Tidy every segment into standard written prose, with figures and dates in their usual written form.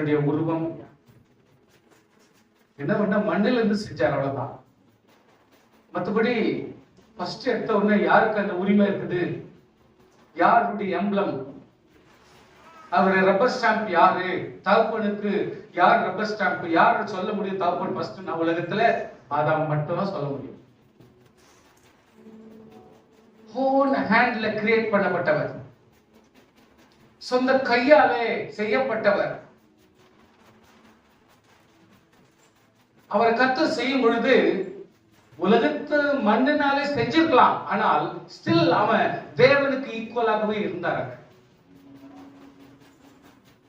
அவருடைய உருவம் என்ன பண்ண மண்ணில இருந்து செஞ்சார், அவ்வளவுதான். மற்றபடி ஃபர்ஸ்ட் எடுத்த உடனே யாருக்கு அந்த உரிமை இருக்குது, யாருடைய எம்பளம், அவருடைய ரப்பர் ஸ்டாம்ப் யாரு, தகப்பனுக்கு யார் ரப்பர் ஸ்டாம்ப், யாரு சொல்ல முடியும் தகப்பன் ஃபர்ஸ்ட்? நான் உலகத்துல ஆதாம் மட்டும் தான் சொல்ல முடியும். ஓன் ஹேண்ட்ல கிரியேட் பண்ணப்பட்டவர், சொந்த கையாலே செய்யப்பட்டவர். அவரை கர்த்தர் செய்யும் பொழுது உலகத்து மண்ணினாலே செஞ்சிருக்கலாம், ஆனால் ஸ்டில் அவன் தேவனுக்கு ஈக்குவலாகவே இருந்தார்.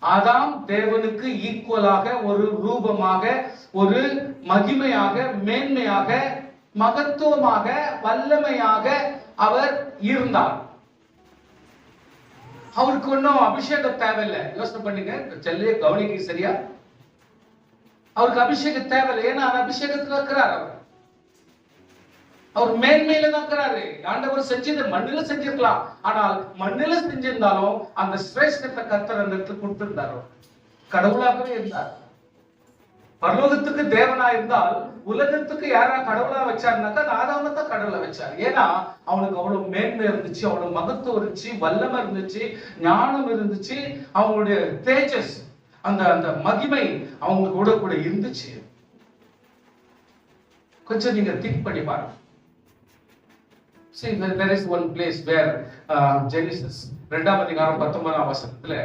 ஆதாம் தேவனுக்கு ஈக்குவலாக, ஒரு ரூபமாக, ஒரு மகிமையாக, மேன்மையாக, மகத்துவமாக, வல்லமையாக அவர் இருந்தார். அவருக்கு ஒன்றும் அபிஷேகம் தேவையில்லை. யோசனை பண்ணுங்க, செல்லையே கவனிக்க, சரியா? அவருக்கு அபிஷேகம் தேவையில்லை. ஏன்னா அபிஷேகத்துல இருக்கிறார். அவர் மேன்மையில தான் இருக்கிறாரு. ஆண்டவர் செஞ்சது மண்ணில செஞ்சிருக்கலாம், ஆனால் மண்ணில செஞ்சிருந்தாலும் அந்த சிரேஷ்டத்தை கர்த்தர் அந்த இடத்துல கொடுத்திருந்தாரோ. கடவுளாகவே இருந்தார். பரலோகத்துக்கு தேவனா இருந்தால் உலகத்துக்கு யாரா கடவுளா வச்சாருனாக்கா ஆதாமை தான் கடவுளை வச்சார். ஏன்னா அவனுக்கு அவ்வளவு மேன்மை இருந்துச்சு, அவ்வளவு மகத்துவம் இருந்துச்சு, வல்லமை இருந்துச்சு, ஞானம் இருந்துச்சு, அவங்களுடைய தேஜஸ், அந்த அந்த மகிமை அவங்க கூட இருந்துச்சு. கொஞ்சம் நீங்க திங்க் பண்ணி பாருங்க. See, there is one place where Genesis 2ஆம் அதிகாரம் 19ஆம் வசனத்துல,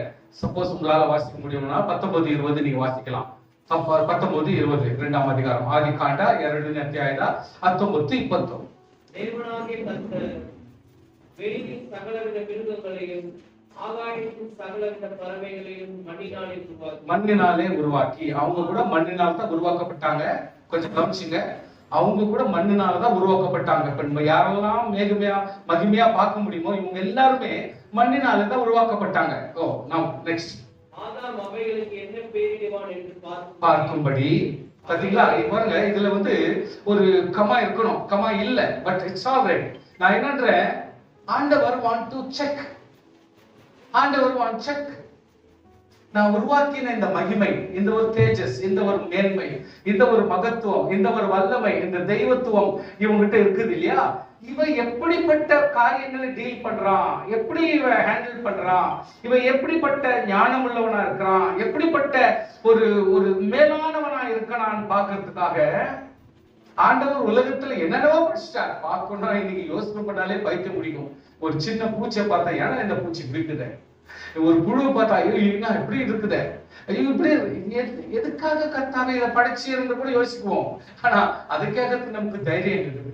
சப்போஸ் உங்களால வாசிக்க முடியும்னா 19:20 நீங்க வாசிக்கலாம். 19:20 2ஆம் அதிகாரம் ஆதிகாண்ட 2ನೇ ಅಧ್ಯಾಯದ 19-20. தேவனாகிய கர்த்தர் வெளியின் சகலவித மிருகங்களையும் ஆகாயத்தின் சகலவித பறவைகளையும் மண்ணினாலே உருவாக்கி, அவங்க கூட மண்ணினால் தான் உருவாக்கப்பட்டாங்க. கொஞ்சம் கவனிச்சுங்க, அவங்க கூட மண்ணினால தான் உருவாக்கப்பட்டாங்க. இப்ப யாரெல்லாம் மேகமையா மகிமையா பார்க்க முடியுமோ இவங்க எல்லாருமே மண்ணினால தான் உருவாக்கப்பட்டாங்க. ஓ, நவ நெக்ஸ்ட். ஆதாம் அவைகளுக்கு என்ன பெயரிடுவான் என்று பார்க்கும்படி. பாத்தீங்களா? பாருங்க, இதுல ஒரு கமா இருக்கணும், கமா இல்ல, பட் இட்ஸ் ஆல்ரைட். நான் என்னன்றேன், ஆண்டவர் வாண்ட் டு செக். ஆண்டவர் வாண்ட் செக். நான் உருவாக்கின இந்த மகிமை, இந்த ஒரு தேஜஸ், இந்த ஒரு மேன்மை, இந்த ஒரு மகத்துவம், இந்த ஒரு வல்லமை, இந்த தெய்வத்துவம் இவங்கிட்ட இருக்குது இல்லையா? இவன் எப்படிப்பட்ட காரியங்களை டீல் பண்றான், எப்படி இவன் ஹேண்டில் பண்றான், இவன் எப்படிப்பட்ட ஞானம் உள்ளவனா இருக்கிறான், எப்படிப்பட்ட ஒரு ஒரு மேலானவனா இருக்கிறான்னு பாக்குறதுக்காக ஆண்டவர் உலகத்துல என்னென்னவோ படிச்சிட்டார். பார்க்கணும், இன்னைக்கு யோசனை பண்ணாலே பைக்க முடியும். ஒரு சின்ன பூச்சை பார்த்தா, ஏன்னா இந்த பூச்சி இருக்குத, ஒரு புழு பார்த்தா, ஐயோ எப்படி இருக்குது, ஐயோ இப்படி எதுக்காக கர்த்தாவே இதை படைச்சு இருந்து கூட யோசிக்குவோம். ஆனா அதுக்காக நமக்கு தைரியம் இருக்குது.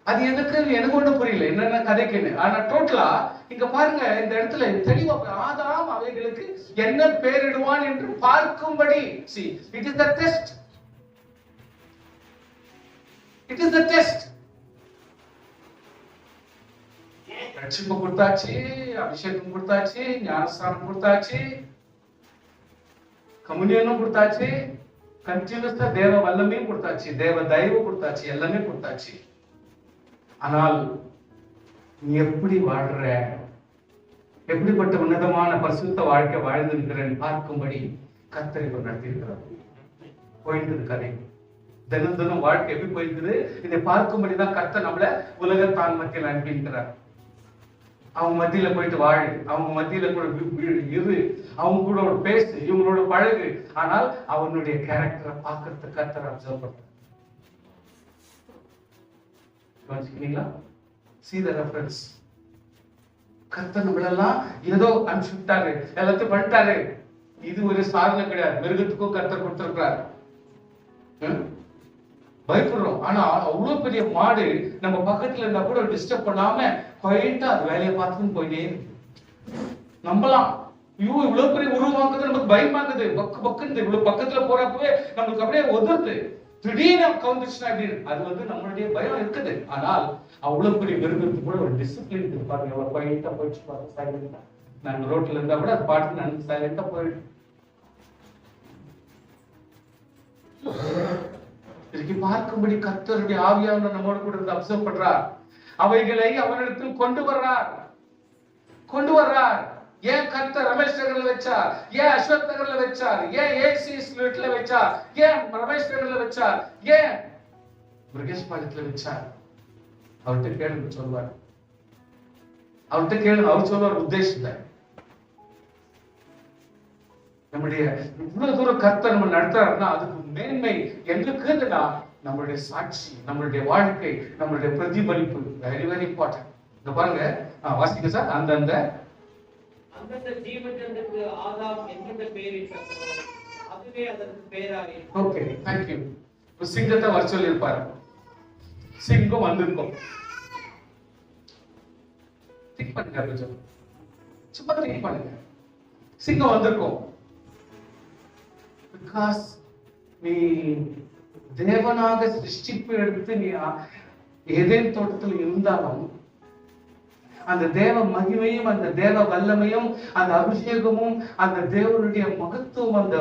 அது எதுக்கு எனக்கு ஒண்ணும் புரியல, என்னென்ன கதைக்குன்னு. ஆனா டோட்டலா இங்க பாருங்க, இந்த இடத்துல தெளிவா ஆதாம் அவைகளுக்கு என்ன பேரிடுவான் என்று பார்க்கும்படி. See, it is the test. It is the test. ரட்சிப்பு கொடுத்தாச்சு, அபிஷேகம் கொடுத்தாச்சு, ஞானஸ்தானம் கொடுத்தாச்சு, கம்யூனியனும் கொடுத்தாச்சு, கண்டினியூஸா தேவ வல்லமையும் கொடுத்தாச்சு, தேவ தயவு கொடுத்தாச்சு, எல்லாமே கொடுத்தாச்சு. ஆனால் நீ எப்படி வாழ்ற, எப்படிப்பட்ட உன்னதமான பரிசுத்த வாழ்க்கை வாழ்ந்திருக்கிறேன் பார்க்கும்படி கர்த்தர் இவர் நடத்தியிருக்கிறார். போயிட்டு கதை தினம் தினம் வாழ்க்கை எப்படி போயிருக்குது, இதை பார்க்கும்படிதான் கர்த்தர் நம்மள உலகத்தான் மத்தியில் அனுப்பியிருக்கிறார். அவங்க மத்தியில போயிட்டு வாழு, அவங்க மத்தியில கூட இரு, அவங்க கூட பேசு, இவங்களோட பழகு. ஆனால் அவனுடைய கேரக்டரை பார்க்கறதுக்கு கர்த்தர் அப்சர்வ் பண்றார். See the reference. கர்த்தர் நம்மளெல்லாம் ஏதோ அனுப்பிச்சுட்டாரு, எல்லாத்தையும் பண்ணிட்டாரு. இது ஒரு சாதனை கிடையாது. மிருகத்துக்கும் கர்த்தர் கொடுத்திருக்கிறார். பயப்படுறோம், ஆனா அவ்வளவு பெரிய மாடு நம்ம பக்கத்துல இருந்தா கூட டிஸ்டர்ப் பண்ணாம குவைட்டா அது வேலையை பார்த்துன்னு போயிட்டே இருக்கு. நம்பலாம், ஐயோ இவ்வளவு பெரிய உருவாக்குது, நமக்கு பயமாக்குது, பக்குன்னு இவ்வளவு பக்கத்துல போறப்பவே நம்மளுக்கு அப்படியே ஒதுருது. திடீர்னு கவுந்துச்சுன்னா அப்படின்னு அது நம்மளுடைய பயம் இருக்குது. ஆனால் அவ்வளவு பெரிய மிருகத்துக்கு கூட ஒரு டிசிப்ளின் இருக்குது. பாருங்க, எவ்வளவு குவைட்டா போயிடுச்சு பாருங்க, சைலண்டா. நாங்க ரோட்ல இருந்தா கூட அது பாட்டு நான் சைலண்டா போயிடு. இதுக்கு பார்க்கும்படி கர்த்தருடைய ஆவியானவர் நம்மோடு கூட இருந்து அப்சர்வ் பண்றார். அவைகளை அவனிடத்தில் கொண்டு வர்றார். ஏன் கர்த்தர் ரமேஷ் நகர்ல வச்சார்? ஏன் அஸ்வத் நகர்ல வச்சார்? ஏன் ஏசி ஸ்ட்ரீட்ல வச்சார்? ஏன் ரமேஷ் நகர்ல வச்சார்? ஏன் முருகேஷ் பாளையத்துல வச்சார்? அவர்கிட்ட கேளுங்க சொல்வார். அவர்கிட்ட கேளுங்க, அவர் சொல்வார் உத்தேசத்தை. நம்முடைய இவ்வளவு தூரம் கர்த்தர் நம்ம நடத்துறாருன்னா அதுக்கு மேன்மை எங்களுக்குன்னா நம்மளுடைய சாட்சி, நம்மளுடைய வாழ்க்கை, நம்மளுடைய பிரதிபலிப்பு வெரி வெரி இம்பார்ட்டன்ட். இங்க பாருங்க, வாசிக்க சார். அந்தந்த ஜீவஜந்துக்கு ஆதாம் எந்த பெயரிட்டாரோ அதுவே அதற்கு பெயராயிற்று. Okay, thank you. சிங்கத்தை வர சொல்லி இருப்பாரு. சிங்கம் வந்திருக்கும். திங்க் பண்ணுங்க கொஞ்சம், சும்மா திங்க் பண்ணுங்க. சிங்கம் வந்திருக்கும். பிகாஸ் நீ தேவனாக சிருஷ்டிப்பு எடுத்து நீ ஏதேன் தோட்டத்தில் இருந்தாலும் அந்த தேவ மகிமையும் அந்த தேவ வல்லமையும் அந்த அபிஷேகமும் அந்த தேவனுடைய மகத்துவம் அந்த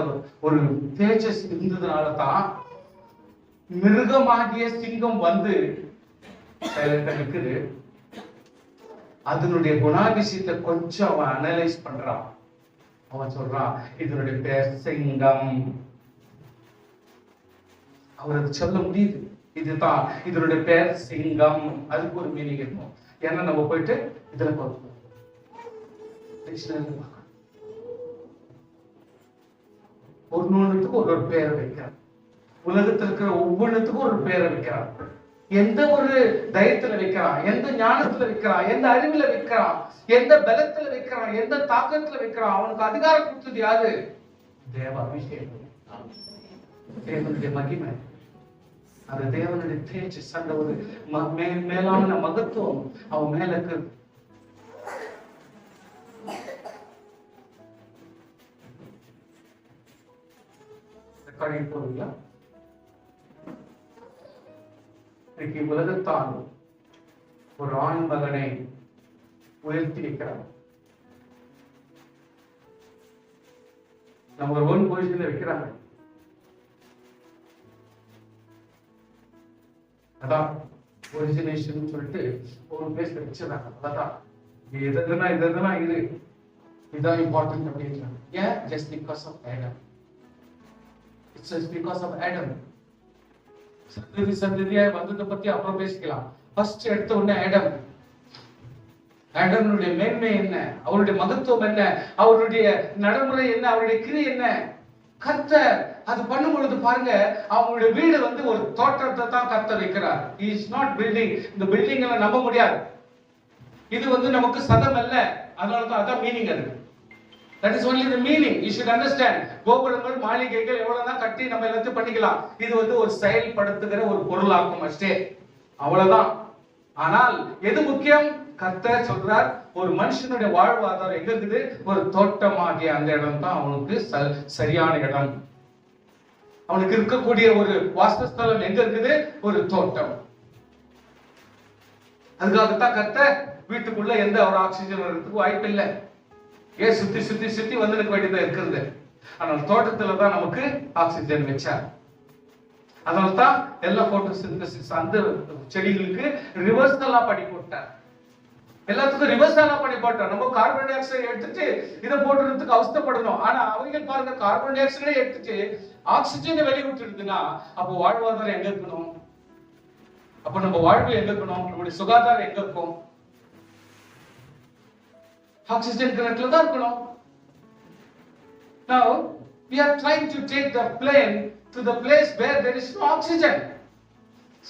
ஒரு தேஜஸ் இருந்ததுனால தான் மிருகமாகிய சிங்கம் வந்து நிற்குது. அதனுடைய குணாதிசயத்தை கொஞ்சம் அவன் அனலைஸ் பண்றான். அவன் சொல்றான், இதனுடைய பேர் சிங்கம். அவருக்கு சொல்ல முடியுது, இதுதான் இதனுடைய பேர் சிங்கம். அதுக்கு ஒரு மீனிங் இருக்கும். ஏன்னா நம்ம போயிட்டு இதுல பார்க்கணும், ஒன்னொன்னுக்கு ஒரு பேரை வைக்கிறார். உலகத்தில் இருக்கிற ஒவ்வொன்றுத்துக்கும் ஒரு பேரை வைக்கிறார். எந்த ஒரு தைரியத்துல வைக்கிறான், எந்த ஞானத்துல வைக்கிறான், எந்த அறிவுல வைக்கிறான், எந்த பலத்துல வைக்கிறான், எந்த தாக்கத்துல வைக்கிறான். அவனுக்கு அதிகாரம் கொடுத்தது யாரு? தேவ அபிஷேகம், தேவனுடைய மகிமை, அந்த தேவனுடைய தேஜஸ், அந்த ஒரு மேலான மகத்துவம் அவன் மேல இருக்கு. போறீங்களா? இன்னைக்கு உலகத்தான் ஒரு ஆண் மகனை உயர்த்தி வைக்கிறார். நம்ம ஒரு ஓன் பொசிஷன்ல வைக்கிறாங்க. அதான் ஒரிஜினேஷன் சொல்லிட்டு ஒரு பிளேஸ்ல வச்சிடறாங்க. அதான் எதுனா இது இதான் இம்பார்ட்டன்ட் அப்படின்றாங்க. ஏன்? Just because of Adam. It's just because of Adam. சந்ததியா வந்ததை பத்தி அப்புறம் பேசிக்கலாம். ஃபர்ஸ்ட் எடுத்த உடனே ஆடம். ஆடம்னுடைய மேன்மை என்ன, அவருடைய மகத்துவம் என்ன, அவருடைய நடைமுறை என்ன, அவருடைய கிரி என்ன, கர்த்தர் அது பண்ணும் பொழுது பாருங்க, அவங்களுடைய வீடு வந்து ஒரு தோற்றத்தை தான் கர்த்தர் வைக்கிறார். He is not building. இந்த பில்டிங் எல்லாம் நம்ப முடியாது. இது வந்து நமக்கு சதம் அல்ல. அதனால தான் அதான் மீனிங். அது that is only the meaning. You should understand. கோபுரங்கள், மாளிகைகள் எவ்வளவுதான் கட்டி நம்ம எல்லாத்தையும் பண்ணிக்கலாம். இது வந்து ஒரு செயல்படுத்துகிற ஒரு பொருளாகும் அಷ್ಟೇ, அவ்வளவுதான். ஆனால் எது முக்கியம்? கர்த்தர் சொல்றார், ஒரு மனுஷனுடைய வாழ்வாதாரம் எங்க இருக்குது? ஒரு தோட்டமாகிய அந்த இடம் தான் அவனுக்கு சரியான இடம். அவனுக்கு இருக்கக்கூடிய ஒரு வாசஸ்தலம் எங்க இருக்குது? ஒரு தோட்டம். அதுக்காகத்தான் கர்த்தர் வீட்டுக்குள்ள எந்த ஒரு ஆக்சிஜன் வர்றதுக்கு வாய்ப்பு இல்லை. ஏன் சுத்தி சுத்தி சுத்தி வந்து வேண்டியதா இருக்கிறது. ஆனால் தோட்டத்துல தான் நமக்கு ஆக்சிஜன் வச்சார். அதனால்தான் எல்லா போட்டோசிந்தசிஸ் அந்த செடிகளுக்கு ரிவர்சலா பண்ணி போட்டார். எல்லாத்துக்கும் ரிவர்சலா பண்ணி போட்டார். நம்ம கார்பன் டை ஆக்சைடு எடுத்துட்டு இதை போட்டுறதுக்கு அவஸ்தைப்படணும். ஆனா அவங்க பாருங்க, கார்பன் டை ஆக்சைடை எடுத்துட்டு ஆக்சிஜனை வெளிவிட்டுருதுன்னா அப்போ வாழ்வாதாரம் எங்க இருக்கணும்? அப்ப நம்ம வாழ்வு எங்க இருக்கணும்? நம்முடைய சுகாதாரம் எங்க இருக்கும்? ஆக்சிஜன் கிணத்துல தான் இருக்கணும். Now we are trying to take the plane to the place where there is no oxygen.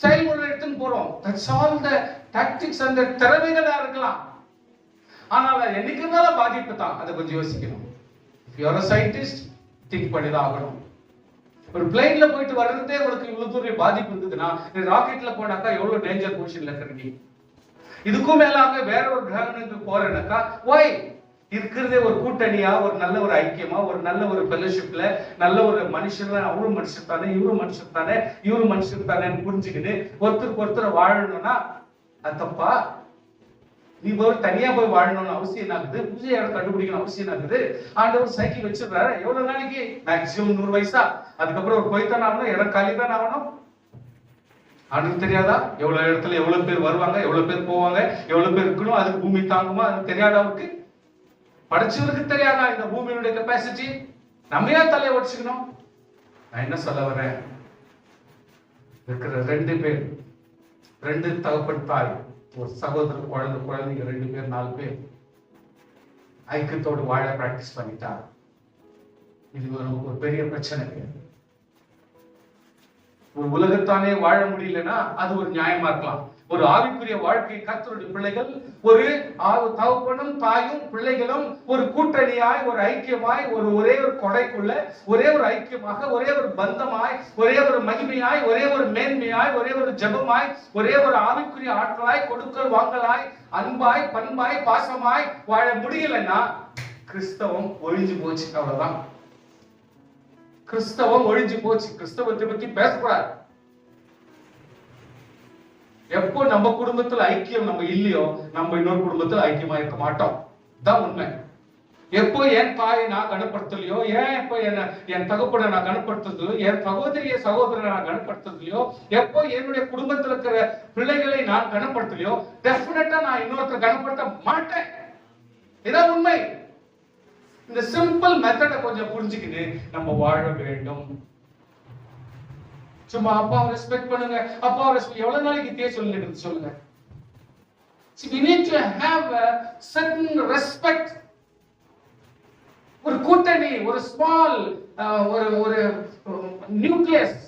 செயல்முறை எடுத்துன்னு போறோம். That's all the tactics and the திறமைகளா இருக்கலாம். ஆனால் என்னைக்கு இருந்தாலும் பாதிப்பு தான். அதை கொஞ்சம் யோசிக்கணும். If you are a scientist, think பண்ணிதான் ஆகணும். ஒரு பிளேன்ல போயிட்டு வர்றதே உங்களுக்கு இவ்வளவு தூரம் பாதிப்பு இருந்ததுன்னா ராக்கெட்ல போனாக்கா எவ்வளவு டேஞ்சர் பொசிஷன்ல இருக்கிறீங்க. இதுக்கும் மேலாக வேற ஒரு கிரகத்துக்கு போறேனாக்கா why? இருக்கிறதே ஒரு கூட்டணியா, ஒரு நல்ல ஒரு ஐக்கியமா, ஒரு நல்ல ஒரு ஃபெலோஷிப்ல, நல்ல ஒரு மனுஷன், அவரும் மனுஷன் தானே, இவரும் மனுஷன் தானே, இவரும் மனுஷன் தானே புரிஞ்சுக்கிட்டு ஒருத்தருக்கு ஒருத்தர் வாழணும்னா அது தப்பா? நீ போய் தனியா போய் வாழணும்னு அவசியம் என்னாகுது? பூஜை இடம் கண்டுபிடிக்கணும் அவசியம் என்னாகுது? ஆண்டவர் சைக்கிள் வச்சிருக்காரு. எவ்வளவு நாளைக்கு? மேக்சிமம் 100 வயசா. அதுக்கப்புறம் ஒரு போய்தான் ஆகணும், இடம் காலி தான் ஆகணும். ஆண்டுக்கு தெரியாதா எவ்வளவு இடத்துல எவ்வளவு பேர் வருவாங்க, எவ்வளவு பேர் போவாங்க, எவ்வளவு பேர் இருக்கணும், அதுக்கு பூமி தாங்குமா? அது தெரியாதா அவருக்கு? படைச்சவருக்கு தெரியாதா இந்த பூமியினுடைய கெப்பாசிட்டி? நம்ம ஏன் தலையை உடைச்சுக்கணும்? நான் என்ன சொல்ல வரேன், இருக்கிற 2 பேர், 2 தகப்பன் தாய், ஒரு சகோதரர், குழந்தைங்க 2 பேர் 4 பேர் ஐக்கியத்தோடு வாழ பிராக்டிஸ் பண்ணிட்டா இது ஒரு பெரிய பிரச்சனை. ஒரு உலகத்தானே வாழ முடியலன்னா அது ஒரு நியாயமா இருக்கலாம். ஒரு ஆவிக்குரிய வாழ்க்கை கர்த்தருடைய பிள்ளைகள் ஒரு தகப்பனும் தாயும் பிள்ளைகளும் ஒரு கூட்டணியாய், ஒரு ஐக்கியமாய், ஒரே ஒரு கொடைக்குள்ள ஒரே ஒரு ஐக்கியமாக, ஒரே ஒரு பந்தமாய், ஒரே ஒரு மகிமையாய், ஒரே ஒரு மேன்மையாய், ஒரே ஒரு ஜெபமாய், ஒரே ஒரு ஆவிக்குரிய ஆற்றலாய், கொடுக்கல் வாங்கலாய், அன்பாய், பண்பாய், பாசமாய் வாழ முடியலன்னா கிறிஸ்தவம் ஒழிஞ்சு போச்சு. அவ்வளவுதான். கிறிஸ்தவம் ஒழிஞ்சு போச்சு. கிறிஸ்தவத்தை பத்தி பேசக்கூடாது. எப்போ நம்ம குடும்பத்துல ஐக்கியம் நம்ம இல்லையோ, நம்ம இன்னொரு குடும்பத்துல ஐக்கியமா இருக்க மாட்டோம். தான் உண்மை. எப்போ என் தாயை நான் கனப்படுத்தலையோ, எப்போ என் தகப்பனை நான் கனப்படுத்துறதுலையோ, என் சகோதரனை நான் கனப்படுத்துறதுலையோ, எப்போ என்னுடைய குடும்பத்தில் இருக்கிற பிள்ளைகளை நான் கனப்படுத்தலையோ, டெஃபினட்டா நான் இன்னொருத்தர் கனப்படுத்த மாட்டேன். இதான் உண்மை. இந்த சிம்பிள் மெத்தடை கொஞ்சம் புரிஞ்சுக்கிட்டு நம்ம வாழ வேண்டும். சும்மா அப்பாவை ரெஸ்பெக்ட் பண்ணுங்க, அப்பாவை ரெஸ்பெக்ட் எவ்வளவு நாளைக்கு இதே சொல்லிட்டு சொல்லுங்க. See, we need to have a certain respect. ஒரு கூட்டணி, ஒரு ஸ்மால், ஒரு நியூக்ளியஸ்,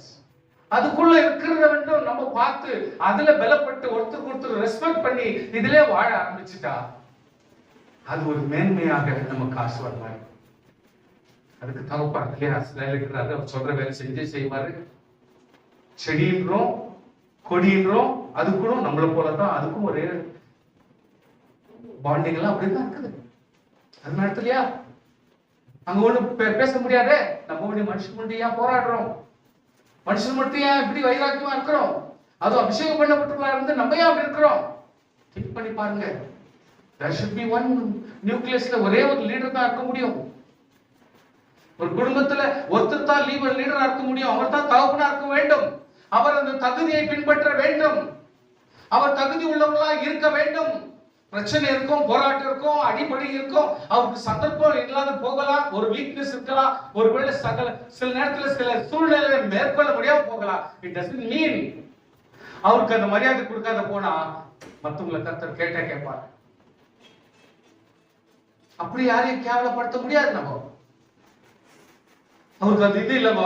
அதுக்குள்ள இருக்கிறத வந்து நம்ம பார்த்து அதுல பலப்பட்டு ஒருத்தருக்கு ரெஸ்பெக்ட் பண்ணி இதிலே வாழ ஆரம்பிச்சுட்டா அது ஒரு மேன்மையாக நமக்கு காசு வரலாம். அதுக்கு தகப்பார் இல்லையா இருக்கிறாரு, அவர் சொல்ற வேலை செஞ்சே செய்வாரு. செடின்றோம் கொடின்றோம், அதுக்கும் நம்மளை போலதான் அதுக்கும் ஒரே பாண்டிங்கெல்லாம் அப்படிதான் இருக்குது. அது நடத்தலையா? அங்க ஒண்ணு பேச முடியாதே. நம்ம ஒண்ணு மனுஷன் மட்டும் ஏன் போராடுறோம்? மனுஷன் மட்டும் ஏன் இப்படி வைராக்கியமா இருக்கிறோம்? அதுவும் அபிஷேகம் பண்ணப்பட்டவங்களா இருந்து நம்ம ஏன் அப்படி இருக்கிறோம்? திங்க் பண்ணி பாருங்க. There should be one nucleusல ஒரே ஒரு லீடர் தான் இருக்க முடியும். ஒரு குடும்பத்துல ஒருத்தர் தான் லீடரா இருக்க முடியும். அவர் தான் தகப்பனா இருக்க வேண்டும். அவர் அந்த தகுதியை பின்பற்ற வேண்டும். அவர் தகுதி உள்ளவர்களா இருக்க வேண்டும். பிரச்சனை இருக்கும், போராட்டம் இருக்கும், அடிப்படை இருக்கும், அவருக்கு சந்தர்ப்பம் இல்லாத போகலாம், ஒரு வீக்னஸ் இருக்கலாம், ஒருவேளை சில நேரத்துல சில சூழ்நிலை மேற்கொள்ள முடியாம போகலாம். இட் டசன்ட் மீன் அவருக்கு அந்த மரியாதை கொடுக்காத போனா மத்தவங்களை கர்த்தர் கேட்டா கேட்பார். அப்படி யாரையும் கேவலப்படுத்த முடியாது. நம்ம அவருக்கு அந்த இது இல்லவோ,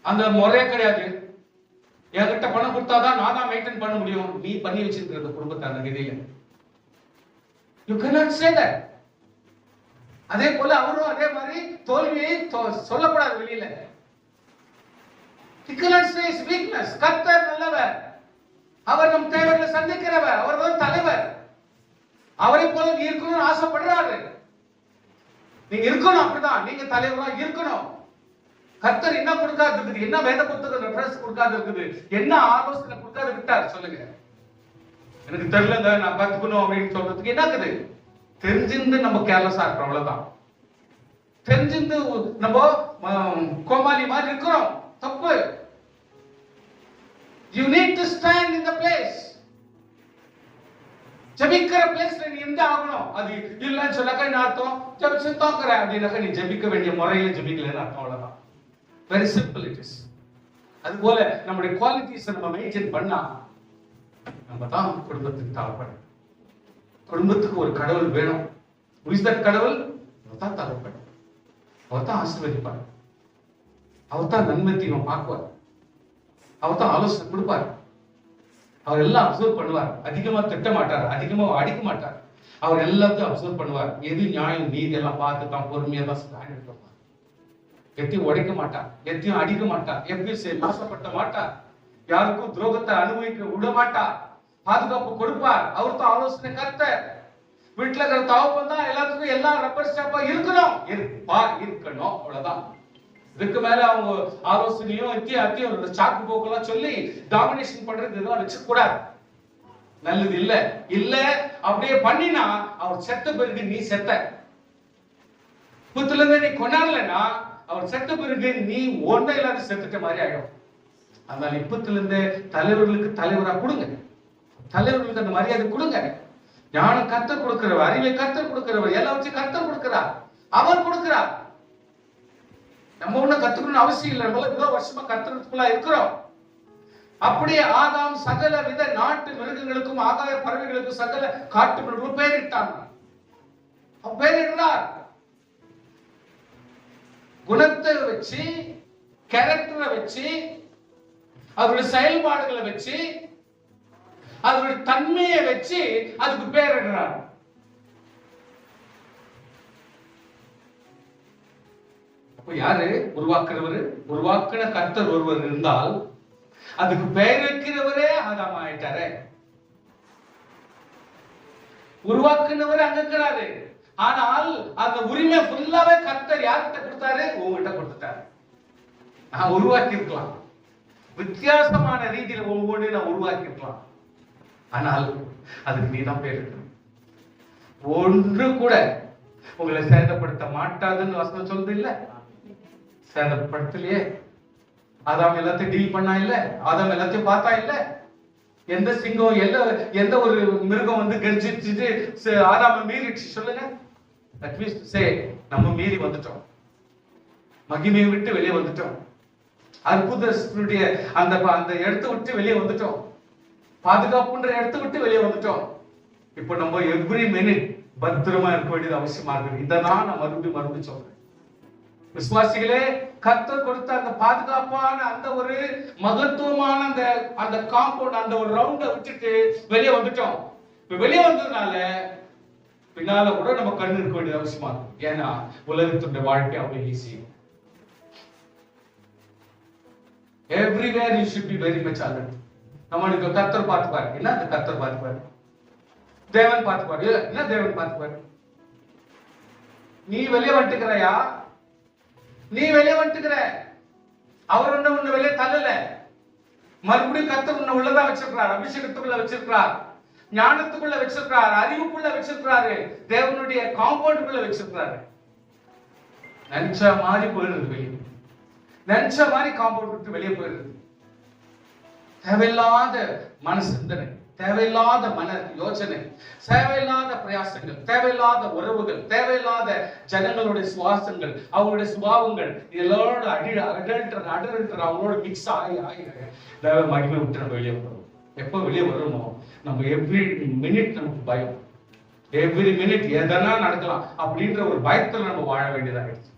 அந்த முறையே கிடையாது. என்கிட்ட பணம் கொடுத்தாதான் நான் தான் மெயின்டைன் பண்ண முடியும். நீ பண்ணி வச்சிருக்கிற குடும்பத்தை அந்த நிதியில you cannot say that. அதே போல அவரும் அதே மாதிரி தோல்வியை சொல்லப்படாது வெளியில. he cannot say his weakness. கர்த்தர் நல்லவர், அவர் நம் தேவைகளை சந்திக்கிறவர், அவர் தான் தலைவர். அவரை போல நீ இருக்கணும்னு ஆசைப்படுறாரு. நீங்க இருக்கணும், அப்படிதான் நீங்க தலைவரா இருக்கணும். கர்த்தர் என்ன கொடுக்காது இருக்குது? என்ன வேத புத்தகம் ரெஃபரன்ஸ் கொடுக்காது இருக்குது? என்ன ஆலோசனை கொடுக்காது விட்டார்? சொல்லுங்க. எனக்கு தெரியலங்க, நான் கத்துக்கணும் அப்படின்னு சொல்றதுக்கு என்ன இருக்குது? தெரிஞ்சிருந்து நம்ம கேர்லெஸ்ஸா இருக்கிறோம், அவ்வளவுதான். தெரிஞ்சிருந்து நம்ம கோமாளி மாதிரி இருக்கிறோம், தப்பு. You need to stand in the place. ஜெபிக்கிற பிளேஸ்ல நீ எந்த ஆகணும்? அது இல்லன்னு சொன்னாக்க என்ன அர்த்தம்? ஜெபிச்சு தோக்குற அப்படின்னாக்க நீ ஜெபிக்க வேண்டிய முறையில ஜெபிக்கலன்னு அர்த்தம், அவ்வளவுதான். Very simple it is. அது போல நம்முடைய குவாலிட்டிஸ் நம்ம மெயின்டைன் பண்ணா நம்ம தான் குடும்பத்துக்கு தகப்பன். குடும்பத்துக்கு ஒரு கடவுள் வேணும். Who is that கடவுள்? அவர் தான் தகப்பன். அவர் தான் ஆசீர்வதிப்பார். அவர் தான் நன்மை தீமை பார்க்குவார். அவர் தான் ஆலோசனை கொடுப்பார். அவர் எல்லாம் அப்சர்வ் பண்ணுவார். அதிகமா திட்ட மாட்டார், அதிகமா அடிக்க மாட்டார். அவர் எல்லாத்தையும் அப்சர்வ் பண்ணுவார். எது நியாயம் நீதி எல்லாம் பார்த்து தான் பொறுமையா தான் ஸ்டாண்ட் எடுப்பார். எத்தையும் உடைக்க மாட்டார், எத்தையும் அடிக்க மாட்டார், எப்பயும் மோசப்படுத்த மாட்டார், யாருக்கும் துரோகத்தை அனுபவிக்க விட மாட்டார், பாதுகாப்பு கொடுப்பார். அவர் தான் ஆலோசனை கர்த்தர். வீட்டுல இருக்கிற தகப்பன் தான் எல்லாத்துக்கும் எல்லாம் ரப்பர் ஸ்டாம்பா இருக்கணும், இருக்கணும், அவ்வளவுதான். இதுக்கு மேல அவங்க ஆலோசனையும் அத்தியும் சாக்கு போக்கெல்லாம் சொல்லி டாமினேஷன் பண்றது இதெல்லாம் வச்சுக்க கூடாது. நல்லது இல்ல. இல்ல அப்படியே பண்ணினா அவர் செத்த பிறகு நீ செத்த. புத்துல இருந்து நீ கொண்டாடலன்னா அவர் செத்த பிறகு நீ ஒன்றை இல்லாத செத்துட்ட மாதிரி ஆயிடும். அதனால இப்பத்துல இருந்து தலைவர்களுக்கு தலைவரா கொடுங்க, தலைவர்களுக்கு அந்த மரியாதை கொடுங்க. ஞானம் கர்த்தர் கொடுக்கிறவர், அறிவை கர்த்தர் கொடுக்கிறவர், எல்லாம் வச்சு கர்த்தர் கொடுக்கிறார், அவர் கொடுக்கிறார். நம்ம ஒண்ணு கத்துக்கணும்னு அவசியம் இல்லை. நம்மள இவ்வளவு வருஷமா கர்த்தருக்குள்ள இருக்கிறோம். அப்படியே ஆதாம் சகல வித நாட்டு மிருகங்களுக்கும் ஆகாய பறவைகளுக்கும் சகல காட்டு மிருகங்களுக்கும் பெயரிட்டான். அவன் பெயரிடுறார். குணத்தை வச்சு, கேரக்டரை வச்சு, அவருடைய செயல்பாடுகளை வச்சு, அவருடைய தன்மையை வச்சு அதுக்கு பெயரிடுறார். அப்ப யாரு உருவாக்குறவர்? உருவாக்குன கர்த்தர் ஒருவர் இருந்தால் அதுக்கு பெயர் வைக்கிறவரே ஆதாம் ஆயிட்டாரே. உருவாக்குனவர் அங்க இருக்கிறாரு. ஆனால் அந்த உரிமை ஃபுல்லாவே கர்த்தர் யார்கிட்ட கொடுத்தாரு? உங்ககிட்ட கொடுத்துட்டாரு. நான் உருவாக்கி இருக்கலாம், வித்தியாசமான ரீதியில ஒவ்வொன்று நான் உருவாக்கி இருக்கலாம். ஆனால் அதுக்கு நீதான் பேர் இருக்கணும். ஒன்று கூட உங்களை சேதப்படுத்த மாட்டாதுன்னு வசனம் சொல்றது இல்ல? சேதப்படுத்தலையே. ஆதாம் எல்லாத்தையும் டீல் பண்ணா இல்ல? ஆதாம் எல்லாத்தையும் பார்த்தா இல்ல? எந்த சிங்கம் எந்த ஒரு மிருகம் வந்து கர்ஜிச்சுட்டு ஆதாம மீறிடுச்சு சொல்லுங்க? தட் மீன்ஸ் டு சே நம்ம மீறி வந்துட்டோம், மகிமையை விட்டு வெளியே வந்துட்டோம், அற்புதத்துடைய அந்த அந்த இடத்தை விட்டு வெளியே வந்துட்டோம், பாதுகாப்புன்ற இடத்தை விட்டு வெளியே வந்துட்டோம். இப்போ நம்ம எவ்ரி மினிட் பத்திரமா இருக்க வேண்டியது அவசியமா இருக்கு. இதான் நான் மறுபடியும் சொல்றேன். விசுவாசிகளே, கர்த்தர் கொடுத்த அந்த பாதுகாப்பான அந்த ஒரு மகத்துவமான அந்த காம்பவுண்ட், அந்த ஒரு ரவுண்ட விட்டுட்டு வெளியே வந்துட்டோம். இப்ப வெளியே வந்ததுனால பின்னால கூட நம்ம கண்ணு இருக்க வேண்டியது அவசியமா இருக்கும். ஏன்னா உலகத்துடைய வாழ்க்கை அவ்வளவு easy. Everywhere you should be very much alert. நம்மளுக்கு கர்த்தர் பார்த்துப்பாரு. என்ன அந்த கர்த்தர் பார்த்துப்பாரு? தேவன் பார்த்துப்பாரு. என்ன தேவன் பார்த்துப்பாரு? நீ வெளியே வந்துட்டுக்கிறையா? நீ வெளியே வந்துட்டுக்கிற, அவர் உன்னை வெளியே தள்ளல. மறுபடியும் கர்த்தர் உன்னை உள்ளதான் வச்சிருக்கிறார், அபிஷேகத்துக்குள்ள வச்சிருக்கிறார், ஞானத்துக்குள்ள வச்சிருக்கிறார், அறிவுக்குள்ள வச்சிருக்கிறாரு, தேவனுடைய காம்பவுண்டுக்குள்ள வச்சிருக்கிறாரு. நினைச்ச மாதிரி போயிடுறது வெளியே, நினைச்ச மாதிரி காம்பவுண்ட் விட்டு வெளியே போயிடுறது. தேவையில்லாத மன சிந்தனை, தேவையில்லாத மன யோசனை, தேவையில்லாத பிரயாசங்கள், தேவையில்லாத உறவுகள், தேவையில்லாத ஜனங்களுடைய சுவாசங்கள், அவங்களுடைய சுபாவங்கள், இதெல்லோட அவங்களோட மிக்ஸ் ஆகி தேவை மகிமை விட்டு நம்ம வெளியே வரும். எப்போ வெளியே வருமோ நம்ம எவ்ரி மினிட் நமக்கு பயம், எவ்ரி மினிட் எதனா நடக்கலாம் அப்படின்ற ஒரு பயத்துல நம்ம வாழ வேண்டியதாகிடுச்சு.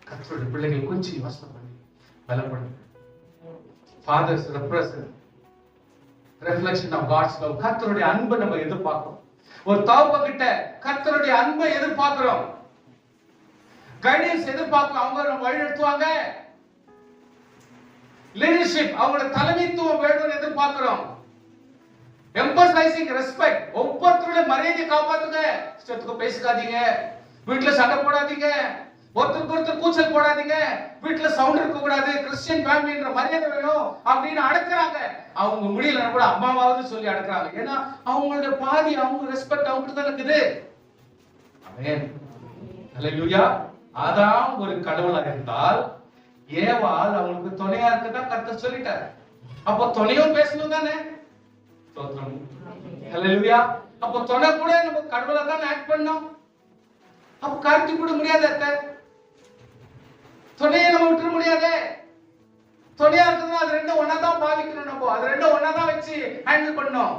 கர்த்தருடைய பிள்ளைகள் கொஞ்சம் யோசனை பண்ணி பலப்படுது. Fathers represent reflection of God's love. கர்த்தருடைய அன்பை நம்ம எதிர்பார்க்கிறோம். ஒரு தகப்பன் கிட்ட கர்த்தருடைய அன்பை எதிர்பார்க்கிறோம், கைடன்ஸ் எதிர்பார்க்கிறோம். அவங்க நம்ம வழி நடத்துவாங்க. லீடர்ஷிப், அவங்களோட தலைமைத்துவம் வேணும்னு எதிர்பார்க்கிறோம். எம்பசைசிங் ரெஸ்பெக்ட், ஒவ்வொருத்தருடைய மரியாதையை காப்பாத்துங்க. இஷ்டத்துக்கு பேசிக்காதீங்க, வீட்டுல சண்டை போடாதீங்க, ஒருத்தருக்கு ஒருத்தர் கூச்சல் போடாதீங்க, வீட்டுல சவுண்ட் இருக்க கூடாது, கிறிஸ்டியன் ஃபேமிலின்ற மரியாதை வேணும் அப்படின்னு அடக்குறாங்க. அவங்க முடியல கூட அம்மாவாவது சொல்லி அடக்குறாங்க. ஏன்னா அவங்களோட பாதி அவங்க ரெஸ்பெக்ட் அவங்களுக்கு தான் இருக்குது. ஆமென், ஹல்லேலூயா. ஆதாம் ஒரு கடவுளா இருந்தால் ஏவாள் அவங்களுக்கு துணையா இருக்கதான் கர்த்தர் சொல்லிட்டாரு. அப்ப துணையும் பேசணும் தானே? ஸ்தோத்திரம், ஹல்லேலூயா. அப்ப துணை கூட நம்ம கடவுளா தான் ஆக்ட் பண்ணோம். அப்ப கார்த்தி கூட முடியாது, துணையை நம்ம விட்டுற முடியாது. துணையா இருக்குதுன்னா அது ரெண்டும் ஒன்னாதான் பாவிக்கணும். நம்ம அது ரெண்டும் ஒன்னாதான் வச்சு ஹேண்டில் பண்ணணும்.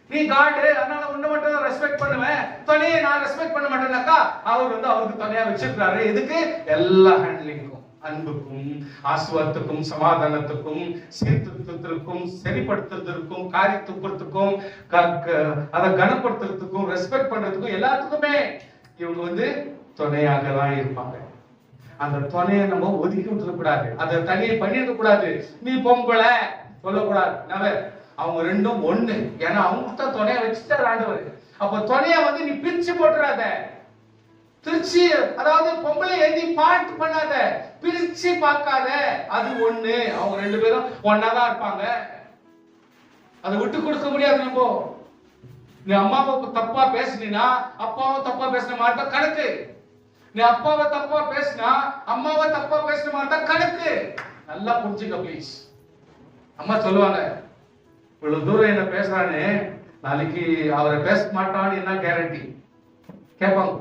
நீ காடு, அதனால உன்னை மட்டும் தான் ரெஸ்பெக்ட் பண்ணுவேன், துணையை நான் ரெஸ்பெக்ட் பண்ண மாட்டேன்னாக்கா அவர் வந்து அவருக்கு துணையா வச்சிருக்காரு. எதுக்கு? எல்லா ஹேண்டிலிங்கும், அன்புக்கும், ஆசுவாதத்துக்கும், சமாதானத்துக்கும், சீர்திருத்தத்திற்கும், சரிப்படுத்துறதுக்கும், காரி துப்புறதுக்கும், அதை கனப்படுத்துறதுக்கும், ரெஸ்பெக்ட் பண்றதுக்கும், எல்லாத்துக்குமே இவங்க வந்து துணையாக தான் இருப்பாங்க. அந்த துணையை நம்ம ஒதுக்கி விட்டுற கூடாது, அதை தனியை பண்ணிட கூடாது. நீ பொம்பளை சொல்லக்கூடாது. அவங்க ரெண்டும் ஒண்ணு. ஏன்னா அவங்க தான் துணையை வச்சுட்டாரு ஆண்டவர். அப்ப துணையை வந்து நீ பிரிச்சு போட்டுறாத, திருச்சி, அதாவது பொம்பளை எழுதி பாட்டு பண்ணாத, பிரிச்சு பார்க்காத. அது ஒண்ணு. அவங்க ரெண்டு பேரும் ஒன்னாதான் இருப்பாங்க. அதை விட்டு கொடுக்க முடியாது. நம்ம நீ அம்மாவை தப்பா பேசினா அப்பாவை தப்பா பேசின மாதிரி தான் கணக்கு. நீ அப்பாவை தப்பா பேசினா அம்மாவை தப்பா பேசின மாதிரி தான் கணக்கு. நல்லா புரிஞ்சுக்க ப்ளீஸ். அம்மா சொல்லுவாங்க, இவ்வளவு தூரம் என்ன பேசுறானே நாளைக்கு அவரை பேச மாட்டான்னு என்ன கேரண்டி கேட்பாங்க.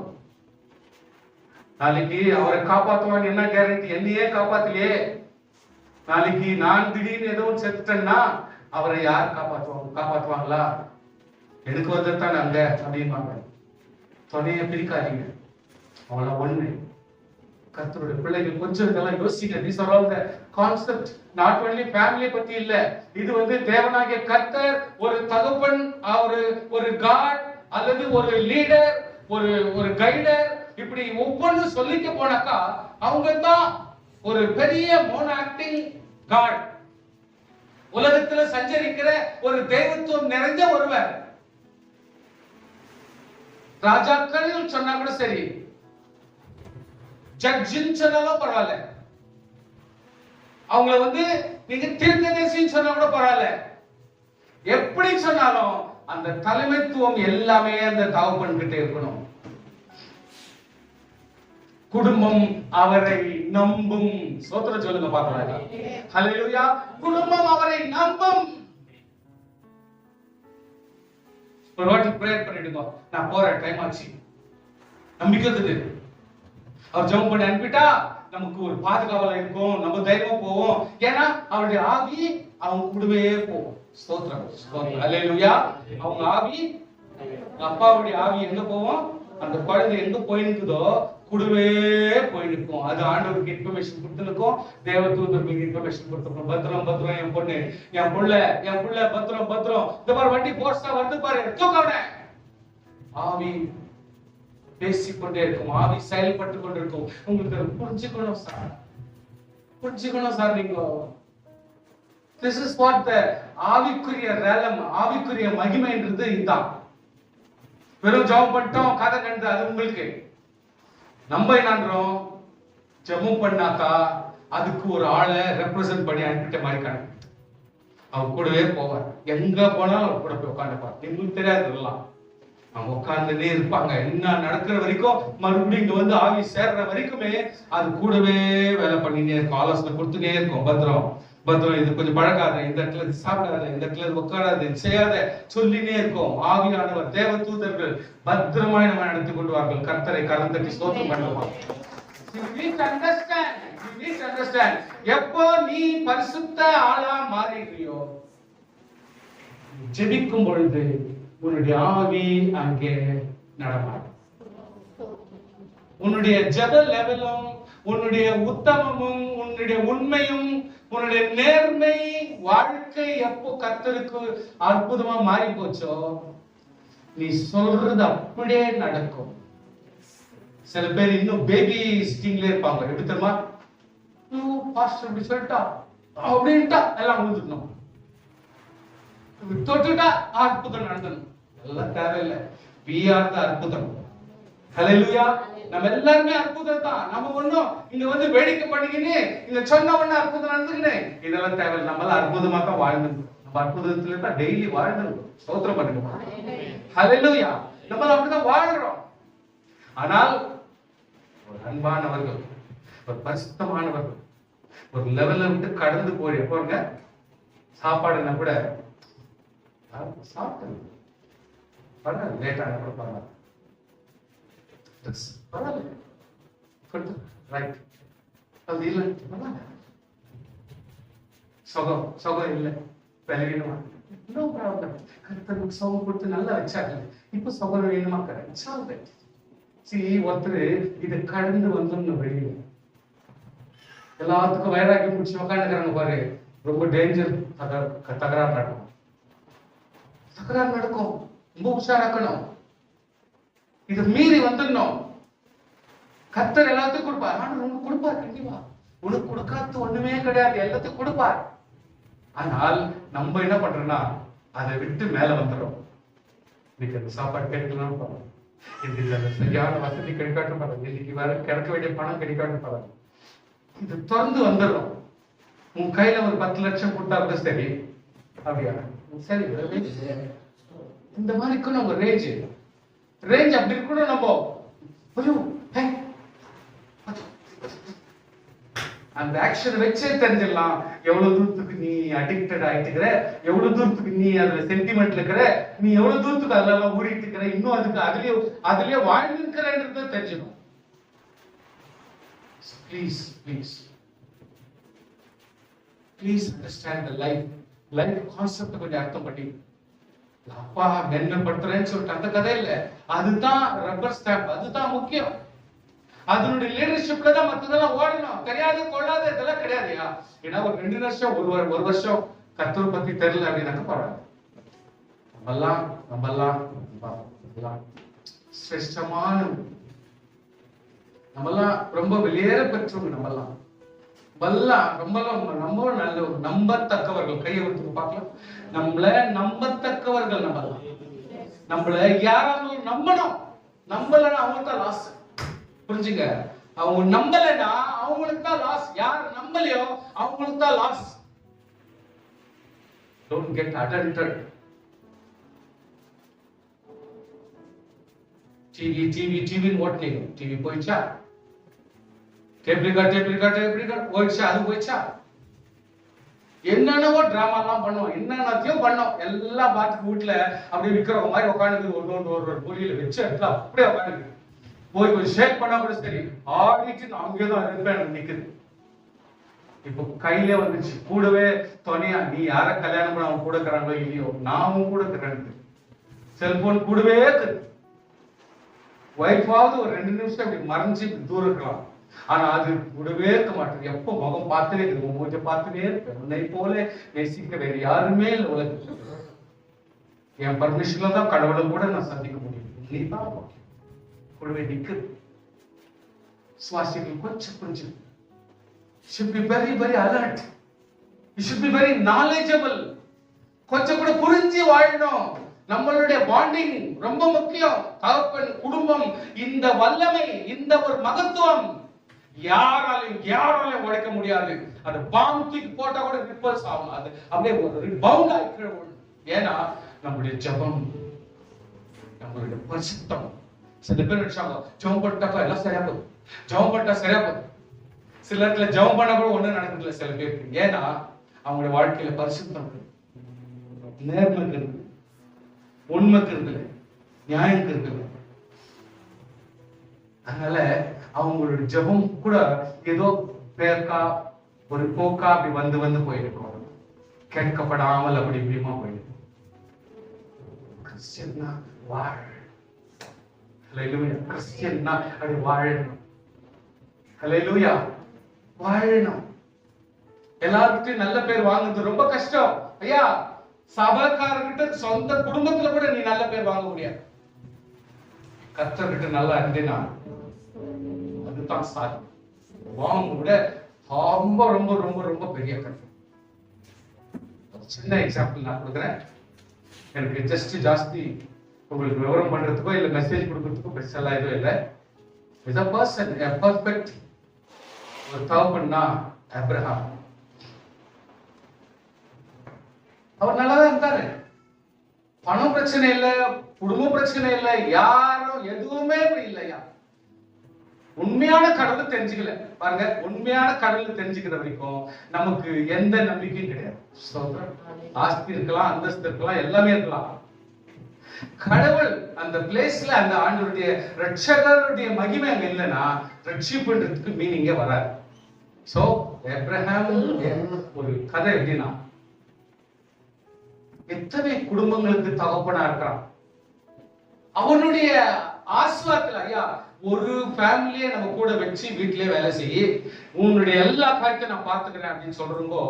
நாளைக்கு அவரை காப்பாற்றுவான்னு என்ன கேரண்டி? என்னையே காப்பாத்தலையே. நாளைக்கு நான் திடீர்னு ஏதோ செத்துட்டேன்னா அவரை யார் காப்பாற்றுவாங்களா? எனக்கு வந்துட்டாங்க அங்க அப்படின்னு துணைய பிரிக்காதீங்க. அவளை ஒண்ணு கர்த்தருடைய பிள்ளைகள் கொஞ்சம் இதெல்லாம் யோசிங்க. These are all the concept, not only family பத்தி இல்ல. இது வந்து தேவனாகிய கர்த்தர், ஒரு தகப்பன், ஒரு காட் அல்லது ஒரு லீடர், ஒரு கைடர், இப்படி ஒவ்வொன்று சொல்லிக்க போனாக்கா அவங்க தான் ஒரு பெரிய மோனாக்டிங் காட், உலகத்துல சஞ்சரிக்கிற ஒரு தெய்வத்துவம் நிறைஞ்ச ஒருவர். ராஜாக்கள் சொன்னா கூட சரி, ஜட்ஜின்னு சொன்னாலும் பரவாயில்ல, அவங்கள வந்து நீங்க தீர்க்கதரிசின்னு சொன்னா கூட பரவாயில்ல, எப்படி சொன்னாலும் அந்த தலைமைத்துவம் எல்லாமே அந்த தகப்பன் கிட்ட இருக்கணும். குடும்பம் அவரை நம்பும். ஸ்தோத்திரம் சொல்லுங்க பார்க்கலாம். ஹல்லேலூயா. குடும்பம் அவரை நம்பும். ஒரு வாட்டி பிரேயர் பண்ணிடுங்க, நான் போற டைம் ஆச்சு, நம்பிக்கைக்கு அவர் ஜெபம் பண்ணி அனுப்பிட்டா நமக்கு ஒரு பாதுகாவலா இருக்கும், நம்ம தைரியமா போவோம். ஏன்னா அவருடைய ஆவி அவங்க கூடவே போவோம். ஸ்தோத்திரம் ஸ்தோத்திரம். ஹல்லேலூயா. அவங்க ஆவி, அப்பாவுடைய ஆவி எங்க போவோம்? அந்த குழந்தை எங்க போய் நிற்குதோ கூடவே போய் நிற்கும். அது ஆண்டவருக்கு இன்ஃபர்மேஷன் கொடுத்துருக்கோம், தேவதூதருக்கு இன்ஃபர்மேஷன் கொடுத்துருக்கோம். பத்திரம் பத்திரம் என் பொண்ணு, என் புள்ள பத்திரம் பத்திரம். இந்த மாதிரி வண்டி போர்ஸா வந்து பாரு, தூக்கவன. ஆவி பேசிக்கொண்டே இருக்கும், ஆவி செயல்பட்டு கொண்டிருக்கும். உங்களுக்கு புரிஞ்சுக்கணும் சார் நீங்க. This is what the ஆவிக்குரிய ரேலம், ஆவிக்குரிய மகிமைன்றது இதுதான். வெறும் ஜெபம் பண்ணிட்டோம், கதை கண்டு அது உங்களுக்கு. நம்ம என்னன்றோம், ஜெபம் பண்ணாக்கா அதுக்கு ஒரு ஆளை ரெப்ரசன்ட் பண்ணி அனுப்பிட்ட மாதிரி கணக்கு. அவர் கூடவே போவார், எங்க போனாலும் அவர் கூட போய் உட்காந்துப்பார். எங்களுக்கு தெரியாது இதெல்லாம், அவங்க உட்கார்ந்துட்டே இருப்பாங்க. என்ன நடக்கிற வரைக்கும், மறுபடியும் இங்க வந்து ஆவி சேர்ற வரைக்குமே அது கூடவே வேலை பண்ணினே இருக்கும், ஆலோசனை கொடுத்துட்டே இருக்கும். பத்திரம் பத்திரம், இது கொஞ்சம் பழகாத, இந்த இடத்துல சாப்பிடாத, இந்த இடத்துல உட்காராத, செய்யாத சொல்லினே இருக்கும். ஆவியானவர், தேவ தூதர்கள் பத்திரமாய் நம்ம நடத்தி கொண்டுவார்கள். கர்த்தரை கரம் தட்டி ஸ்தோத்திரம் பண்ணுவாங்க. எப்போ நீ பரிசுத்த ஆளா மாறிடுறியோ, ஜெபிக்கும் பொழுது உன்னுடைய ஆவி அங்கே நடமாடும். உன்னுடைய ஜெப லெவலும், உன்னுடைய உத்தமமும், உன்னுடைய உண்மையும், உன்னுடைய நேர்மை வாழ்க்கை எப்போ கர்த்தருக்கு அற்புதமா மாறி போச்சோ, நீ சொல்றது அப்படியே நடக்கும். சில பேர் இன்னும் பேபி ஸ்டிங்ல இருப்பாங்க. எப்படி தெரியுமா? பாஸ்டர் இப்படி சொல்லிட்டா அப்படின்ட்டா எல்லாம் விழுந்துக்கணும், தொட்டுட்டா அற்புதம் நடக்கணும். எல்லாம் தேவையில்லை. we are the அற்புதம். ஹல்லேலூயா. நம்ம எல்லாருமே அற்புதம் தான். நம்ம ஒண்ணும் இங்க வந்து வேடிக்கை பண்ணிக்கின்னு இங்க சொன்ன ஒண்ணு அற்புதம் நடந்துக்கின்னு இதெல்லாம் தேவையில்லை. நம்மளாம் அற்புதமா தான் வாழ்ந்தோம். நம்ம அற்புதத்துல தான் டெய்லி வாழ்ந்தோம். ஸ்தோத்திரம் பண்ணுங்க. ஹல்லேலூயா. நம்ம அப்படிதான் வாழ்றோம். ஆனால் ஒரு அன்பானவர்கள், ஒரு பரிசுத்தமானவர்கள், ஒரு லெவல்ல விட்டு கடந்து போய் போங்க. சாப்பாடுன்னா கூட சாப்பிட்டு பரவாயில்ல, லேட்டான கூட பரவாயில்ல, பரவாயில்ல, ரைட், அது இல்லை, பரவாயில்ல, சுகம் இல்லை, விலகிடுமா, இன்னும் ப்ராப்ளம். கருத்தருக்கு சுகம் கொடுத்து நல்லா வச்சாங்க, இப்ப சுகம் வேணுமா? கரெக்ட். ஒருத்தர் இதை கடந்து வந்து வெளியில எல்லாத்துக்கும் வயராக்கி முடிச்சு உட்காந்துக்கிறாங்க பாரு. ரொம்ப டேஞ்சர். தகராறு நடக்கும், ரொம்ப உஷாராக்கணும். இது மீறி வந்துடணும். கர்த்தர் எல்லாத்துக்கும் கொடுப்பார். ஆனா உனக்கு கொடுப்பார், கண்டிப்பா உனக்கு கொடுக்காத ஒண்ணுமே கிடையாது, எல்லாத்துக்கும் கொடுப்பார். ஆனால் நம்ம என்ன பண்றோம்னா அதை விட்டு மேல வந்துடும். இன்னைக்கு அந்த சாப்பாடு கிடைக்கலாம் பாருங்க, இன்னைக்கு அந்த சரியான வசதி கிடைக்காட்டும் பாருங்க, இன்னைக்கு வேற கிடைக்க வேண்டிய பணம் கிடைக்காட்டும் பாருங்க, இது திறந்து வந்துடும். உன் கையில ஒரு 10 லட்சம் கொடுத்தா கூட சரி, அப்படியா சரி, இந்த மாதிரி இருக்கணும். உங்க ரேஞ்ச் அப்படி இருக்கணும். நம்ம அந்த ஆக்ஷன் வச்சே தெரிஞ்சிடலாம் எவ்வளவு தூரத்துக்கு நீ அடிக்டட் ஆயிட்டுக்கிற, எவ்வளவு தூரத்துக்கு நீ அதுல சென்டிமெண்ட் இருக்கிற, நீ எவ்வளவு தூரத்துக்கு அதெல்லாம் ஊறிட்டு இருக்கிற, இன்னும் அதுக்கு அதுலயே வாழ்ந்துருக்கிறன்றது தெரிஞ்சிடும். Please please please understand the life concept கொஞ்சம் அர்த்தம் பண்ணி. அப்பா நென்னப்படுத்துறேன்னு சொல்லிட்டு அந்த கதை இல்ல, அதுதான் ரப்பர் ஸ்டாம்ப், அதுதான் முக்கியம். அதனுடைய லீடர்ஷிப்ல தான் மத்ததெல்லாம் ஓடணும். தெரியாது கொள்ளாத இதெல்லாம் கிடையாதுயா. ஏன்னா ஒரு 2 வருஷம் ஒரு வருஷம் கர்த்தர் பத்தி தெரியல அப்படின்னாக்க பரவாயில்ல. நம்மெல்லாம் சிரேஷ்டமான, நம்மெல்லாம் ரொம்ப வெளியேற பெற்றவங்க, நம்மெல்லாம் ரொம்ப நல்ல நம்பத்தக்கவர்கள். கையை விட்டு பார்க்கலாம். நம்மள நம்பத்தக்கவர்கள். நம்மள யாராலும் நம்பணும். நம்பலன்னா அவங்க தான் லாஸ். புரிஞ்சுங்க? அவங்க நம்பலன்னா அவங்களுக்கு தான் லாஸ். யார் நம்பலையோ அவங்களுக்கு தான் loss. Don't get adulterated. TV ஓட்டனீங்க. டிவி போயிடுச்சா? டேப் ரிகார்ட் போயிடுச்சா? அது போயிடுச்சா? என்னென்னவோ டிராமா எல்லாம் பண்ணோம், என்னென்னத்தையும் பண்ணோம். எல்லாம் பார்த்து வீட்டுல அப்படியே விற்கிறவங்க மாதிரி உட்காந்து ஒரு பொலியில வச்சு இடத்துல அப்படியே உட்காந்து போய் கொஞ்சம் ஷேக் பண்ணா கூட சரி, ஆடிட்டு அங்கேதான் இருப்பேன் நிக்குது. இப்போ கையிலே வந்துச்சு. கூடவே துணையா நீ யார கல்யாணம் பண்ண அவன் கூட இருக்கிறாங்களோ இல்லையோ, நாமும் கூட இருக்கிறேன். செல்போன் கூடவே இருக்குது. ஒய்ஃபாவது ஒரு 2 நிமிஷம் அப்படி மறைஞ்சு தூரம் இருக்கலாம். ஆனா அது கூடவே இருக்க மாட்டேங்குது. எப்போ முகம் பார்த்துனே இருக்கு, மூஞ்ச பார்த்துனே இருக்கு. உன்னை போல நேசிக்க வேற யாருமே இல்லை உலகத்துல. என் பர்மிஷன்ல தான் கடவுளை கூட நான் சந்திக்க முடியும். நீ தான் கூடவே நிக்குது. சுவாசிகள் கொஞ்சம் should be very very alert. You should be very knowledgeable. கொஞ்சம் கூட புரிஞ்சு வாழணும். நம்மளுடைய பாண்டிங் ரொம்ப முக்கியம். தகப்பன், குடும்பம், இந்த வல்லமை, இந்த ஒரு மகத்துவம் யாராலையும் உடைக்க முடியாது. அது பாம் தூக்கி போட்டா கூட ரிப்பல்ஸ் ஆகும். அது அப்படியே ஒரு பவுண்ட் ஆகி. ஏன்னா நம்மளுடைய ஜெபம், நம்மளுடைய பரிசுத்தம். சில பேர் நினைச்சாங்க ஜெபம் பண்ணிட்டாக்கா எல்லாம் சரியா போகுது, ஜெபம் பண்ணிட்டா சரியா போகுது. சில இடத்துல ஜெபம் பண்ண கூட ஒண்ணும் நடக்குதுல்ல சில பேருக்கு. ஏன்னா அவங்களுடைய வாழ்க்கையில பரிசுத்தம் இருக்கு, நேர்மை இருக்கு, உண்மைக்கு இருக்குல்ல, நியாயம் இருக்குல்ல. அதனால அவங்களுடைய ஜெபம் கூட ஏதோ பேர்க்கா ஒரு போக்கா அப்படி வந்து போயிருக்கும், கேட்கப்படாமல் அப்படி இப்படிமா போயிருக்கும். கிறிஸ்டியன்னா வாழ, ஹல்லேலூயா. கிறிஸ்டியன்னா அப்படி வாழணும், ஹல்லேலூயா, வாழணும். எல்லார்கிட்டையும் நல்ல பேர் வாங்குறது ரொம்ப கஷ்டம் ஐயா. சபைக்காரர்கிட்ட, சொந்த குடும்பத்துல கூட நீ நல்ல பேர் வாங்க முடியாது. கர்த்தர்கிட்ட நல்லா இருந்தேனா அதுதான் சாதி. வாங்க விட ரொம்ப ரொம்ப ரொம்ப ரொம்ப பெரிய கருத்து. சின்ன எக்ஸாம்பிள் நான் கொடுக்குறேன். எனக்கு ஜாஸ்தி உங்களுக்கு விவரம் பண்றதுக்கோ இல்ல மெசேஜ் கொடுக்கறதுக்கோ பெருசெல்லாம் எதுவும் இல்லை. Is a person, a perfect ஒரு தகப்பன்னா ஆபிரகாம். அவர் நல்லாதான் இருந்தாரு. பணம் பிரச்சனை இல்ல, குடும்ப பிரச்சனை இல்ல, யாரும் எதுவுமே இல்லையா. உண்மையான கடவுளை தெரிஞ்சுக்கல பாருங்க. உண்மையான கடவுளை தெரிஞ்சுக்கிற வரைக்கும் நமக்கு எந்த நம்பிக்கையும் கிடையாது. ஆஸ்தி இருக்கலாம், அந்தஸ்து இருக்கலாம், எல்லாமே இருக்கலாம். கடவுள் அந்த பிளேஸ்ல, அந்த ஆண்டவருடைய ரட்சகருடைய மகிமை அங்க இல்லைன்னா ரட்சிப்புன்றதுக்கு மீனிங்கே வராது. சோ ஆபிரகாம் ஒரு கதை எப்படின்னா, எத்தனை குடும்பங்களுக்கு தகப்பனா இருக்கிறான். அவனுடைய ஆஸ்வாத்துல ஐயா ஒரு ஃபேமிலியை நம்ம கூட வச்சு வீட்டிலே வேலை செய்ய, உன்னுடைய எல்லா காரியத்தையும் நான் பார்த்துக்கிறேன் அப்படின்னு சொல்றவங்கோ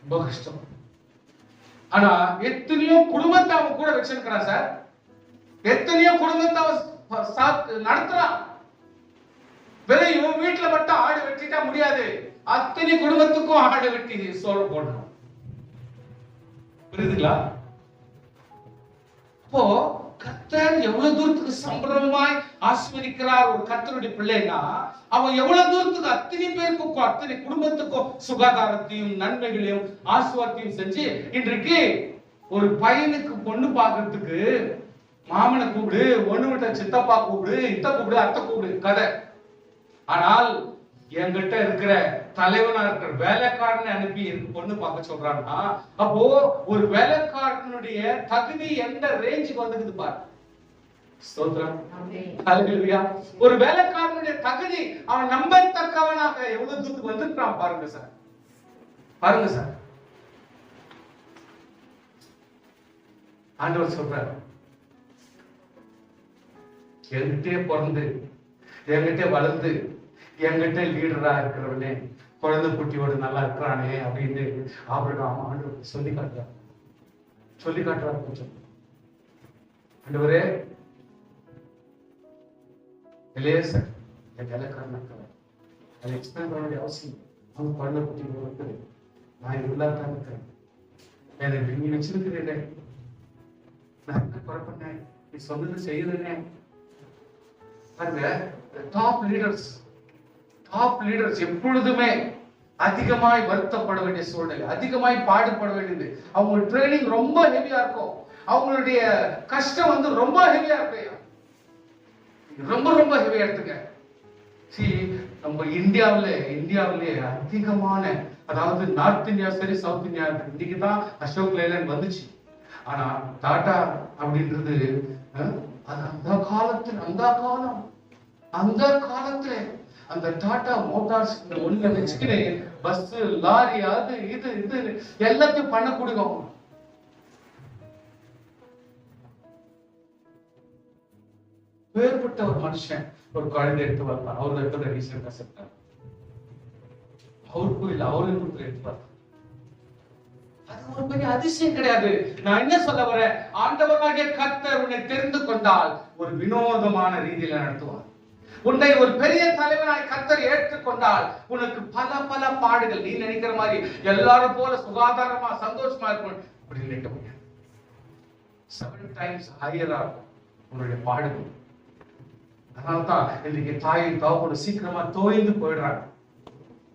ரொம்ப கஷ்டம். ஆனா எத்தனையோ குடும்பத்தை அவன் கூட வச்சிருக்கிறான் சார். எத்தனையோ குடும்பத்தை அவன் நடத்துறான். வெறும் இவன் வீட்டுல மட்டும் ஆடு வெட்டிட்டா முடியாது. அத்தனை குடும்பத்துக்கும் ஆடு வெட்டி சோறு போடணும். புரியுதுங்களா? அப்போ கர்த்தர் எவ்வளவு தூரத்துக்கு சம்பிரமமாய் ஆசீர்வதிக்கிறார் ஒரு கர்த்தருடைய பிள்ளைன்னா, அவன் எவ்வளவு தூரத்துக்கு அத்தனை பேருக்கும் அத்தனை குடும்பத்துக்கும் சுகாதாரத்தையும் நன்மைகளையும் ஆசீர்வாதத்தையும் செஞ்சு, இன்றைக்கு ஒரு பையனுக்கு பொண்ணு பார்க்கறதுக்கு மாமனை கூப்பிடு, ஒண்ணு விட்ட சித்தப்பா கூப்பிடு, இத்த கூப்பிடு, அத்தை கூப்பிடு கதை. ஆனால் என்கிட்ட இருக்கிற தலைவனா இருக்கிற வேலைக்காரனை அனுப்பி பொண்ணு பார்க்க சொல்றான்னா, அப்போ ஒரு வேலைக்காரனுடைய தகுதி எந்த ரேஞ்சுக்கு வந்துக்குது பாரு. ஸ்தோத்திரம். ஹல்லேலூயா. ஒரு வேலைக்காரனுடைய தகுதி அவன் நம்பத்தக்கவனாக எவ்வளவு தூரத்துக்கு வந்துட்டான் பாருங்க சார். பாருங்க சார். ஆண்டவர் சொல்றார், என்கிட்டே பிறந்து என்கிட்ட வளர்ந்து என்கிட்ட லீடரா இருக்கிறவனே குழந்தை குட்டியோடு நல்லா இருக்கிறானே அப்படின்னு ஆபிரகாம் ஆண்டவர் சொல்லி காட்டுறார் கொஞ்சம். ஆண்டவரே, சார் என் வேலைக்காரன் இருக்கிறேன், அதை எக்ஸ்பிளைன் பண்ண வேண்டிய அவசியம். அவன் குழந்தை குட்டியோடு இருக்குது, நான் இல்லாதான் இருக்கிறேன், என்னை நீ வச்சிருக்கிறேன், நான் என்ன குறை பண்ணேன், நீ சொன்னது செய்யறேனே. பாருங்க, டாப் லீடர்ஸ் எப்பொழுதுமே அதிகமாய் வருத்தப்பட வேண்டிய சூழ்நிலை, அதிகமாய் பாடுபட வேண்டியது. அவங்க ட்ரைனிங் ரொம்ப ஹெவியா இருக்கும், அவங்களுடைய கஷ்டம் வந்து ரொம்ப ஹெவியா இருக்கு, ரொம்ப ரொம்ப ஹெவியா எடுத்துங்க. நம்ம இந்தியாவிலே அதிகமான, அதாவது நார்த் இந்தியா சரி சவுத் இந்தியா, இன்னைக்கு தான் அசோக் லேலண்ட் வந்துச்சு. ஆனா டாடா அப்படின்றது அந்த காலத்துல அந்த டாடா மோட்டார்ஸ் ஒண்ணு வச்சுக்கிட்டு பஸ் லாரி அது இது எல்லாத்தையும் பண்ணக்கூடிய வேறுபட்ட ஒரு மனுஷன் ஒரு குழந்தை எடுத்து வரலாம். அவரு எடுத்த ரீசெண்டா செப்டார், அவருக்கும் இல்ல, அவருக்கு எடுத்து வரலாம். அது ஒரு பெரிய அதிசயம் கிடையாது. நான் என்ன சொல்ல வரேன், ஆண்டவராகிய கர்த்தர் உன்னை தெரிந்து கொண்டால் ஒரு வினோதமான ரீதியில நடத்துவார். உன்னை ஒரு பெரிய தலைவனாய் கர்த்தர் ஏற்றுக்கொண்டால் உனக்கு பல பல பாடுகள், நீ நினைக்கிற மாதிரி எல்லாரும் போல சுகாதாரமா சந்தோஷமா இருக்கும் அப்படி நினைக்க முடியாது. 7 times ஹையரா இருக்கும் உன்னுடைய பாடுகள். அதனால்தான் இன்னைக்கு தாயும் தகப்பனும் சீக்கிரமா தோய்ந்து போயிடுறாங்க.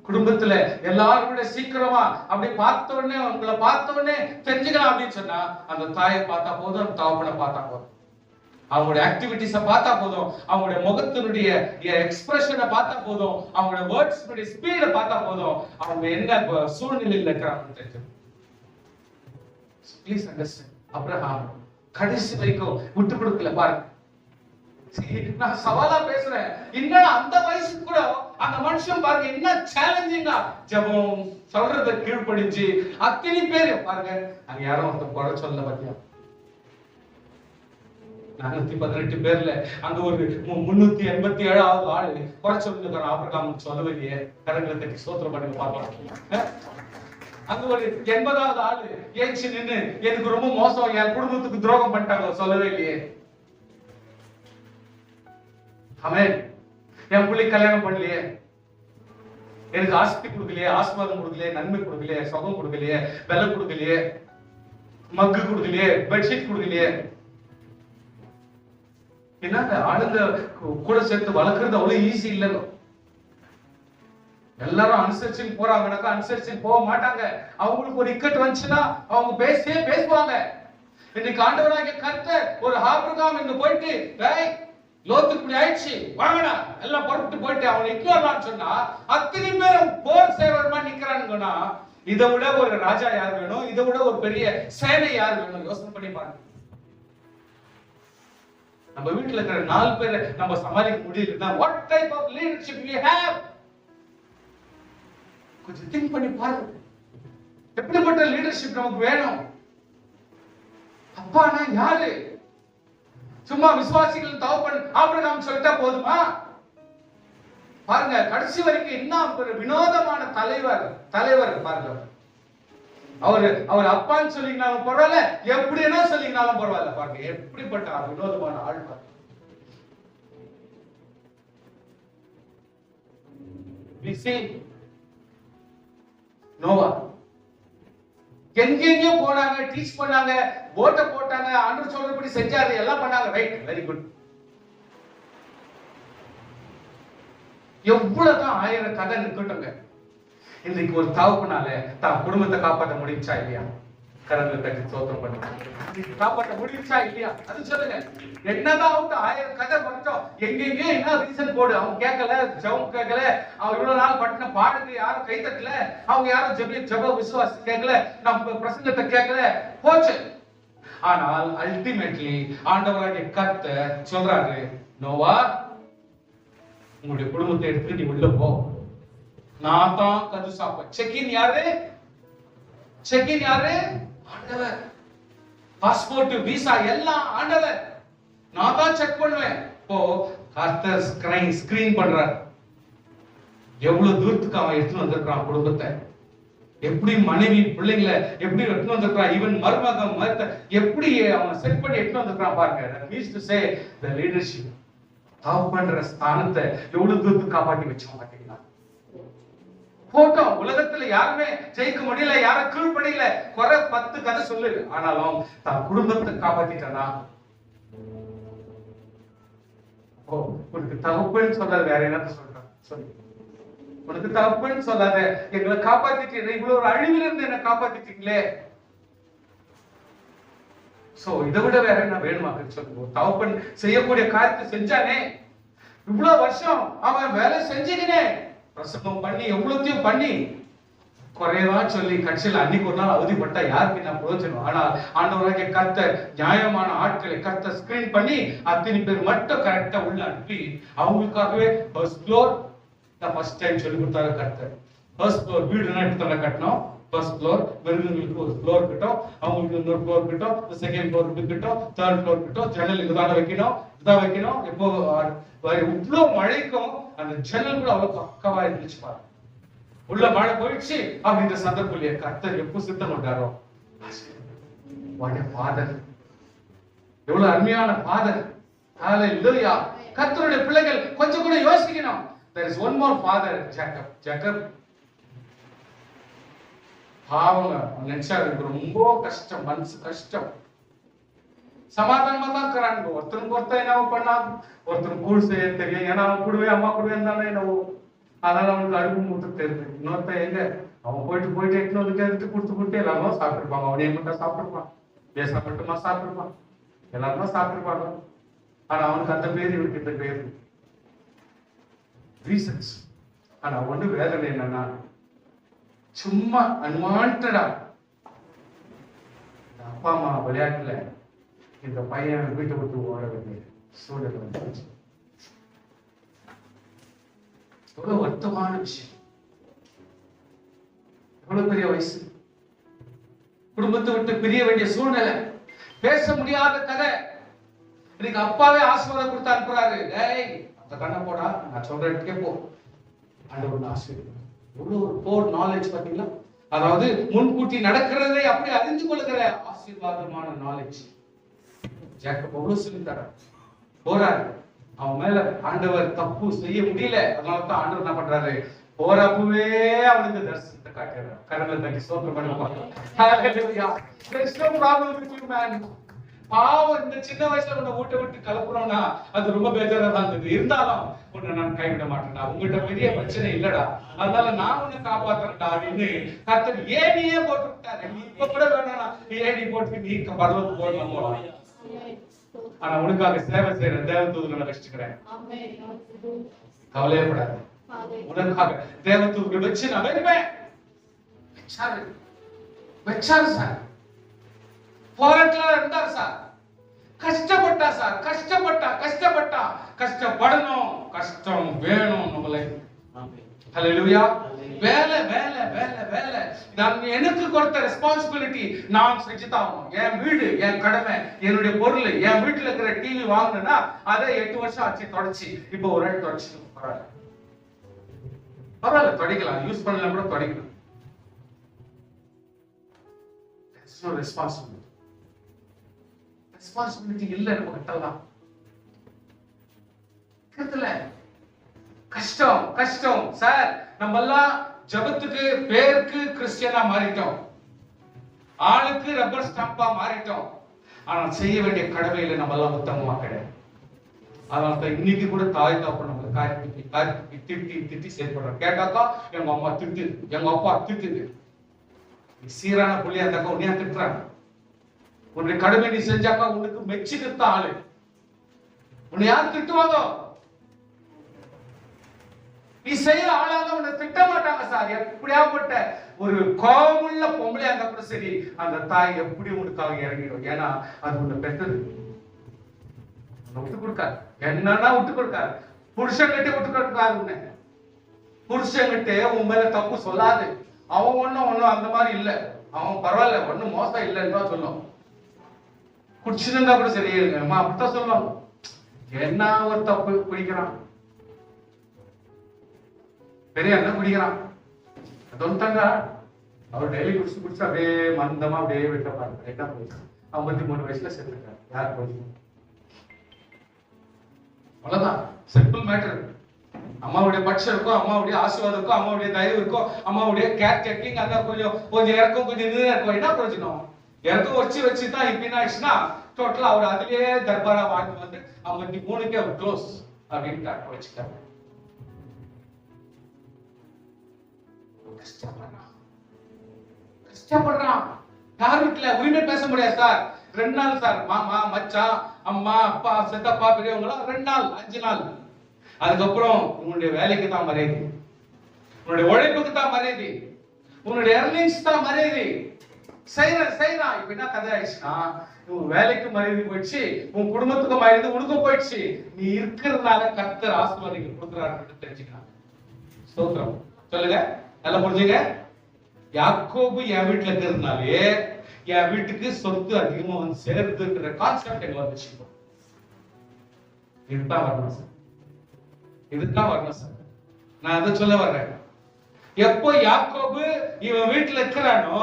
குடும்பத்துல எல்லாரும் கூட சீக்கிரமா அப்படி பார்த்த உடனே உங்களை பார்த்த உடனே தெரிஞ்சுக்கலாம் அப்படின்னு சொன்னா, அந்த தாயை பார்த்தா போதும், அந்த தகப்பனை பார்த்தா போதும், அவங்களுடைய ஆக்டிவிட்டிஸை பார்த்தா போதும், அவங்களுடைய முகத்தினுடைய எக்ஸ்பிரஷனை பார்த்தா போதும், அவங்களுடைய வேர்ட்ஸ்னுடைய ஸ்பீடை பார்த்தா போதும், அவங்க என்ன சூழ்நிலையில் இருக்கிறாங்கன்னு தெரியும். Please understand. அப்ரஹாம் கடைசி வரைக்கும் விட்டு கொடுக்கல பாருங்க. நான் சவாலா பேசுறேன், இன்னும் அந்த வயசுக்கு கூட அந்த மனுஷன் பாருங்க என்ன சேலஞ்சிங்கா ஜெபம் சொல்றத கீழ்ப்படிஞ்சு அத்தனை பேர் பாருங்க. அங்க யாரும் ஒருத்தர் குறை சொல்ல பாத்தியா, 418 பேர்ல அங்க ஒரு 387வது ஆளு குறை சொல்லுங்க ஆபிரகாம் சொல்லவே இல்லையே. கரங்களை தட்டி ஸ்தோத்திரம் பண்ணுங்க பார்க்கலாம். அங்க ஒரு 80வது ஆளு ஏச்சு நின்னு எனக்கு ரொம்ப மோசம், என் குடும்பத்துக்கு துரோகம் பண்ணிட்டாங்க சொல்லவே இல்லையே. ஆமென். என் பிள்ளை கல்யாணம் பண்ணலையே, எனக்கு ஆஸ்தி கொடுக்கலையே, ஆசீர்வாதம் கொடுக்கலையே, நன்மை கொடுக்கலையே, சுகம் கொடுக்கலையே, வெலை கொடுக்கலையே, மக்கு கொடுக்கலையே, பெட்ஷீட் கொடுக்கலையே. என்னங்க ஆளுங்க கூட சேர்த்து வளர்க்கறது அவ்வளவு ஈஸி இல்லைங்க. எல்லாரும் அனுசரிச்சு போறாங்கன்னாக்கா அனுசரிச்சு போக மாட்டாங்க. அவங்களுக்கு ஒரு இக்கட் வந்துச்சுன்னா அவங்க பேசுவாங்க. இன்னைக்கு ஆண்டவராகிய கர்த்தர் ஒரு ஆபிரகாம் இங்க போயிட்டு லோத்துக்கு இப்படி ஆயிடுச்சு வாங்கடா எல்லாம் போயிட்டு அவனை இக்னோர் சொன்னா அத்தனை பேரும் போர் சேவரமா நிக்கிறானுங்கன்னா, இதை விட ஒரு ராஜா யார் வேணும், இதை விட ஒரு பெரிய சேனை யார் வேணும்? யோசனை பண்ணி பாருங்க. நம்ம வீட்டுல இருக்கிற 4 பேரை நம்ம சமாளிக்க முடியலன்னா what type of leadership we have? கொஞ்சம் திங்க் பண்ணி பாருங்க, எப்படிப்பட்ட லீடர்ஷிப் நமக்கு வேணும்? அப்பானா யாரு? சும்மா விசுவாசிகள் தகப்பன் ஆபிரகாம் சொல்லிட்டா போதுமா? பாருங்க கடைசி வரைக்கும் என்ன ஒரு வினோதமான தலைவர் பாருங்க. அவர் அப்பான்னு சொல்லிங்கனாலும் பரவாயில்ல, எப்படின்னா சொல்லிங்கனாலும் பரவாயில்ல. பாருங்க எப்படிப்பட்ட வினோதமான ஆள் பாருங்க. நோவா எங்கெங்கயோ போனாங்க, டீச் பண்ணாங்க, போட்டை போட்டாங்க, ஆண்டவர் சொல்றபடி செஞ்சாரு, எல்லாம் பண்ணாங்க. Right, very good. எவ்வளவுதான் 1000 கதை நிக்கட்டுங்க, இன்னைக்கு ஒரு தகப்பனால தான் குடும்பத்தை காப்பாற்ற முடிஞ்சா இல்லையா? கரங்களை தட்டி ஸ்தோத்திரம் பண்ணுங்க. காப்பாற்ற முடிச்சா இல்லையா அது சொல்லுங்க. என்னதான் அவங்க 1000 கதை மட்டும் எங்கெங்க என்ன ரீசன் போடு. அவங்க கேட்கல, ஜெபம் கேட்கல, அவங்க இவ்வளவு நாள் பட்டின பாடுக்கு யாரும் கை தட்டல, அவங்க யாரும் ஜெப விசுவாசம் கேட்கல, நம்ம பிரசங்கத்தை கேட்கல, போச்சு. ஆனால் அல்டிமேட்லி ஆண்டவராகிய கர்த்தர் சொல்றாரு, நோவா உங்களுடைய குடும்பத்தை எடுத்து நீ உள்ள போ, நான் தான் கது சாப்ப. செக்கின் யாரு? செக்கின் யாரு? ஆண்டவர். பாஸ்போர்ட், விசா எல்லாம் ஆண்டவர். நான் தான் செக் பண்ணுவேன். இப்போ கர்த்தர் ஸ்கிரீன் பண்றார். எவ்வளவு தூரத்துக்கு அவன் எடுத்துட்டு வந்திருக்கான் குடும்பத்தை, எப்படி மனைவி பிள்ளைங்களை எப்படி எடுத்துட்டு வந்திருக்கான், ஈவன் மருமக எப்படி அவன் செட் பண்ணி எடுத்துட்டு வந்திருக்கான் பாருங்க. that means to say the leadership. பண்ற ஸ்தானத்தை எவ்வளவு தூரத்துக்கு காப்பாற்றி வச்சோம் பாத்தீங்களா? போட்டோ உலகத்துல யாருமே ஜெயிக்க முடியல, யாரும் கீழ்படியல, குறை 10 கதை சொல்லு, ஆனாலும் தான் குடும்பத்தை காப்பாத்திட்டானா. உனக்கு தகப்பன்னு சொல்லாத, வேற என்ன சொல்றான் சொல்லு. உனக்கு தகப்பன்னு சொல்லாத, எங்களை காப்பாத்திட்டீங்க, இவ்வளவு ஒரு அழிவில் இருந்து என்ன காப்பாத்திட்டீங்களே. சோ இதை விட வேற என்ன வேணுமா சொல்லுவோம். தகப்பன் செய்யக்கூடிய காரியத்தை செஞ்சானே, இவ்வளவு வருஷம் அவன் வேலை செஞ்சுக்கினே, பிரசங்கம் பண்ணி எவ்வளவுத்தையும் பண்ணி குறைவா சொல்லி கட்சியில் அன்னைக்கு ஒரு நாள் அவதிப்பட்டா யாருக்கு நான் பிரயோஜனம். ஆனால் ஆண்டவராகிய கர்த்தர் நியாயமான ஆட்களை கர்த்தர் ஸ்கிரீன் பண்ணி அத்தனை பேர் மட்டும் கரெக்டா உள்ள அனுப்பி அவங்களுக்காகவே ஃபர்ஸ்ட் ஃப்ளோர் நான் ஃபர்ஸ்ட் டைம் சொல்லி கொடுத்தாரு கர்த்தர். ஃபர்ஸ்ட் ஃப்ளோர் வீடு எடுத்து கட்டணும். ஃபர்ஸ்ட் ஃப்ளோர் மிருகங்களுக்கு ஒரு ஃப்ளோர் கிட்டும், அவங்களுக்கு இன்னொரு ஃப்ளோர் கிட்டும், செகண்ட் ஃப்ளோர் கிட்டும், தேர்ட் ஃப்ளோர் கிட்டும், ஜன்னல் இதுதான் வைக்கணும், இதான் வைக்கணும். எப்போ இவ்வளோ மழைக்கும் அந்த ஜன்னல் கூட அவ்வளவு பக்கவா இருந்துச்சு பாருங்க. உள்ள மழை போயிடுச்சு அப்படின்ற சந்தர்ப்பத்திலே கர்த்தர் எப்போ சித்தம் கொண்டாரோ, ஃபாதர் எவ்வளவு அருமையான ஃபாதர். ஹalleluya. கர்த்தருடைய பிள்ளைகள் கொஞ்சம் கூட யோசிக்கணும். there is one more father, Jacob. பாவங்க நினைச்சா ரொம்ப கஷ்டம், மனசு கஷ்டம். சமாதானமா தான் இருக்கிறாங்க. ஒருத்தருக்கு ஒருத்தர் என்ன பண்ணா, ஒருத்தர் கூழ் செய்ய தெரியும், ஏன்னா அவன் கூடவே அம்மா கூடவே இருந்தாலும் என்னவோ, அதனால அவனுக்கு அடுப்பு மூத்த தெரியுது. இன்னொருத்தன் எங்க அவன் போயிட்டு எட்டு வந்து கொடுத்து எல்லாரும் சாப்பிட்டுருப்பாங்க. அவனே மட்டும் சாப்பிட்டுருப்பான், பேச மட்டுமா சாப்பிட்டுருப்பான், எல்லாரும் தான் சாப்பிட்டுருப்பாங்க. ஆனா அவனுக்கு அந்த பேரு, இவனுக்கு இந்த பேரு ரீசன்ஸ். ஆனா ஒண்ணு வேதனை என்னன்னா, சும்மா அன்வான்டா அப்பா அம்மா விளையாட்டுல இந்த பையன் வீட்டை விட்டு ஓட வேண்டிய சூழல் வந்துச்சு. எவ்வளவு வருத்தமான விஷயம். எவ்வளவு பெரிய வயசு, குடும்பத்தை விட்டு பிரிய வேண்டிய சூழ்நிலை, பேச முடியாத கதை. இன்னைக்கு அப்பாவே ஆசீர்வாதம் கொடுத்து அனுப்புறாரு, டேய் அந்த கண்ணை போடா, நான் சொல்ற இடத்துக்கே போ, ஆண்டவர் ஆசீர்வாதம். எவ்வளவு ஒரு போர் நாலேஜ் பாத்தீங்களா? அதாவது முன்கூட்டி நடக்கிறதை அப்படி அறிந்து கொள்ளுகிற ஆசீர்வாதமான நாலேஜ். ஜேக்கப் எவ்வளவு சொல்லி தர போறாரு. அவன் மேல ஆண்டவர் தப்பு செய்ய முடியல, அதனாலதான் ஆண்டவர் என்ன பண்றாரு, போறப்பவே அவனுக்கு தரிசனத்தை காட்டுறாரு. கடவுளை தட்டி ஸ்தோத்திரம் பண்ணுவாங்க. பாவம், இந்த சின்ன வயசுல உன்னை வீட்டை விட்டு கலப்புறோம்னா அது ரொம்ப பேஜாரா தான் இருந்தது. இருந்தாலும் உன்னை நான் கைவிட மாட்டேன்டா, உங்ககிட்ட பெரிய பிரச்சனை இல்லடா, அதனால நான் உன்னை காப்பாத்துறேன்டா அப்படின்னு கர்த்தர் ஏணியே போட்டு விட்டாரு. இப்ப கூட வேணா ஏணி போட்டு நீ பரவத்துக்கு போடலாம் போலாம். ஆனா உனக்காக சேவை செய்யற தேவதூதர்களை வச்சுக்கிறேன், கவலையப்படாது. உனக்காக தேவதூதர்களை வச்சு நான் வருவேன். வச்சாரு சார், போராட்டத்துல இருந்தார் சார், கஷ்டப்பட்டா சார், கஷ்டப்பட்டா. கஷ்டப்படணும், கஷ்டம் வேணும் நம்மளை. ஹல்லேலூயா. வேலை நான் எனக்கு கொடுத்த ரெஸ்பான்சிபிலிட்டி நான் செஞ்சுதான். என் வீடு என் கடமை, என்னுடைய பொருள், என் வீட்டுல இருக்கிற டிவி வாங்கினா அதை 8 வருஷம் ஆச்சு தொடச்சு, இப்போ ஒரு நாள் தொடச்சு பரவாயில்ல தொடக்கலாம், யூஸ் பண்ணலாம் கூட தொடக்கலாம். ரெஸ்பான்சிபிலிட்டி இல்ல நம்ம கிட்டலாம். கஷ்டம் சார். நம்ம எல்லாம் ஜபத்துக்கு பேருக்கு கிறிஸ்டியனா மாறிட்டோம், ஆளுக்கு ரப்பர் ஸ்டாம்பா மாறிட்டோம். ஆனா செய்ய வேண்டிய கடமையில நம்ம எல்லாம் உத்தமமா கிடையாது. அதனால இன்னைக்கு கூட தாய் தாப்ப நம்ம திட்டி செயல்படுறோம். கேட்டாக்கா எங்க அம்மா திட்டுது, எங்க அப்பா திட்டுது. நீ சீரான புள்ளியா இருந்தாக்கா உன்னையா திட்டுறாங்க. உன்னுடைய கடமை நீ செஞ்சாக்கா உனக்கு மெச்சுக்கத்தான் ஆளு. உன்னை யார் திட்டுவாங்க? நீ செய்யற ஆளாக உன்னை திட்ட மாட்டாங்க சார். எப்படியாப்பட்ட ஒரு கோபமுள்ள பொம்பளையா இருந்தா கூட சரி, அந்த தாய் எப்படி உனக்காக இறங்கிடும். ஏன்னா அது உன்னை பெற்றது. விட்டு கொடுக்காது, என்னன்னா விட்டு கொடுக்காது. புருஷன்கிட்ட விட்டு கொடுக்காது. உன்னை புருஷன்கிட்ட உன் மேல தப்பு சொல்லாது. அவன் ஒன்னும் அந்த மாதிரி இல்ல, அவன் பரவாயில்ல, ஒன்னும் மோசம் இல்லைன்னு தான் சொல்லும். குடிச்சுருந்தா கூட சரி அம்மா அப்படித்தான் சொல்லுவாங்க. என்ன ஒரு தப்பு, குடிக்கிறான், பெரிய அண்ணன் குடிக்கிறான், தொண்டாங்க அவர் டெய்லி குடிச்சு அப்படியே மந்தமா அப்படியே விட்ட பாருங்க. என்ன போயிடுச்சு, 53 வயசுல செத்துருக்காரு. யார் போய் அவ்வளவுதான். Simple matter. அம்மாவுடைய பட்சம் இருக்கும், அம்மாவுடைய ஆசீர்வாதம் இருக்கும், அம்மாவுடைய தயவு இருக்கும், அம்மாவுடைய கேர் டேக்கிங், அங்க கொஞ்சம் இறக்கும், கொஞ்சம் இது இருக்கும். என்ன பிரயோஜனம்? இறக்கம் வச்சுதான் இப்ப என்ன ஆயிடுச்சுன்னா டோட்டலா அவர் அதுலயே தர்பாரா வாங்கி வந்து 53க்கு அவர் க்ளோஸ் அப்படின்னு காட்ட வச்சுட்டாங்க. கஷ்டப்படுறான். யார் வீட்டுல உரிமை பேச முடியாது சார். 2 நாள் சார், மாமா மச்சான் அம்மா அப்பா சித்தப்பா பெரியவங்க 2 நாள் 5 நாள். அதுக்கப்புறம் உன்னுடைய வேலைக்கு தான் மரியாதை, உன்னுடைய உழைப்புக்கு தான் மரியாதை, உன்னுடைய எர்னிங்ஸ் தான் மரியாதை. செய்யறான். இப்ப என்ன கதை ஆயிடுச்சுன்னா, உன் வேலைக்கு மரியாதை போயிடுச்சு, உன் குடும்பத்துக்கு மரியாதை உனக்கும் போயிடுச்சு. நீ இருக்கிறதுனால கர்த்தர் ஆசீர்வாதம் கொடுக்குறாருன்னு தெரிஞ்சுக்கலாம். ஸ்தோத்திரம் சொல்லுங்க, நல்லா புரிஞ்சுங்க. யாக்கோபு என் வீட்டுல இருக்கிறதுனாலே என் வீட்டுக்கு சொத்து அதிகமா வந்து சேருதுன்ற கான்செப்ட் எங்க வந்துச்சு. இதுதான் வரணும் சார், இதுதான் வரணும் சார். நான் அதை சொல்ல வர்றேன். எப்போ யாக்கோபு இவன் வீட்டுல இருக்கிறானோ,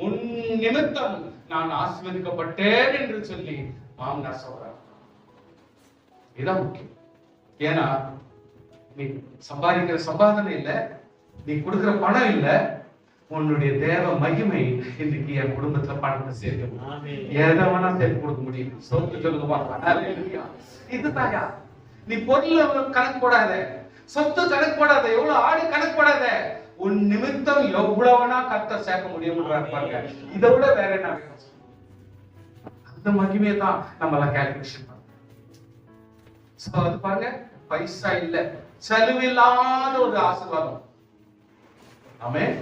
உன் நிமித்தம் நான் ஆசீர்வதிக்கப்பட்டேன் என்று சொல்லி மாமனார் சொல்றார். இதுதான் முக்கியம். ஏன்னா நீ சம்பாதிக்கிற சம்பாதனை இல்ல, நீ கொடுக்கிற பணம் இல்ல, உன்னுடைய தேவ மகிமை இன்னைக்கு என் குடும்பத்துல பணத்தை சேர்க்க எதை வேணா சேர்த்து கொடுக்க முடியும். சொத்து சொல்லுங்க, இதுதாயா. நீ பொருள் கணக்கு போடாத, சொத்து கணக்கு போடாத, எவ்வளவு ஆடு கணக்கு போடாத. உன் நிமித்தம் எவ்வளவுனா கர்த்தர் சேர்க்க முடியும்ன்றார் பாருங்க. இதை விட வேற என்ன வேணும்? அந்த மகிமையை தான் நம்ம எல்லாம் கால்குலேஷன் பண்றோம். அது பாருங்க, பைசா இல்ல, செலவில்லாத ஒரு ஆசீர்வாதம். ஆமென்.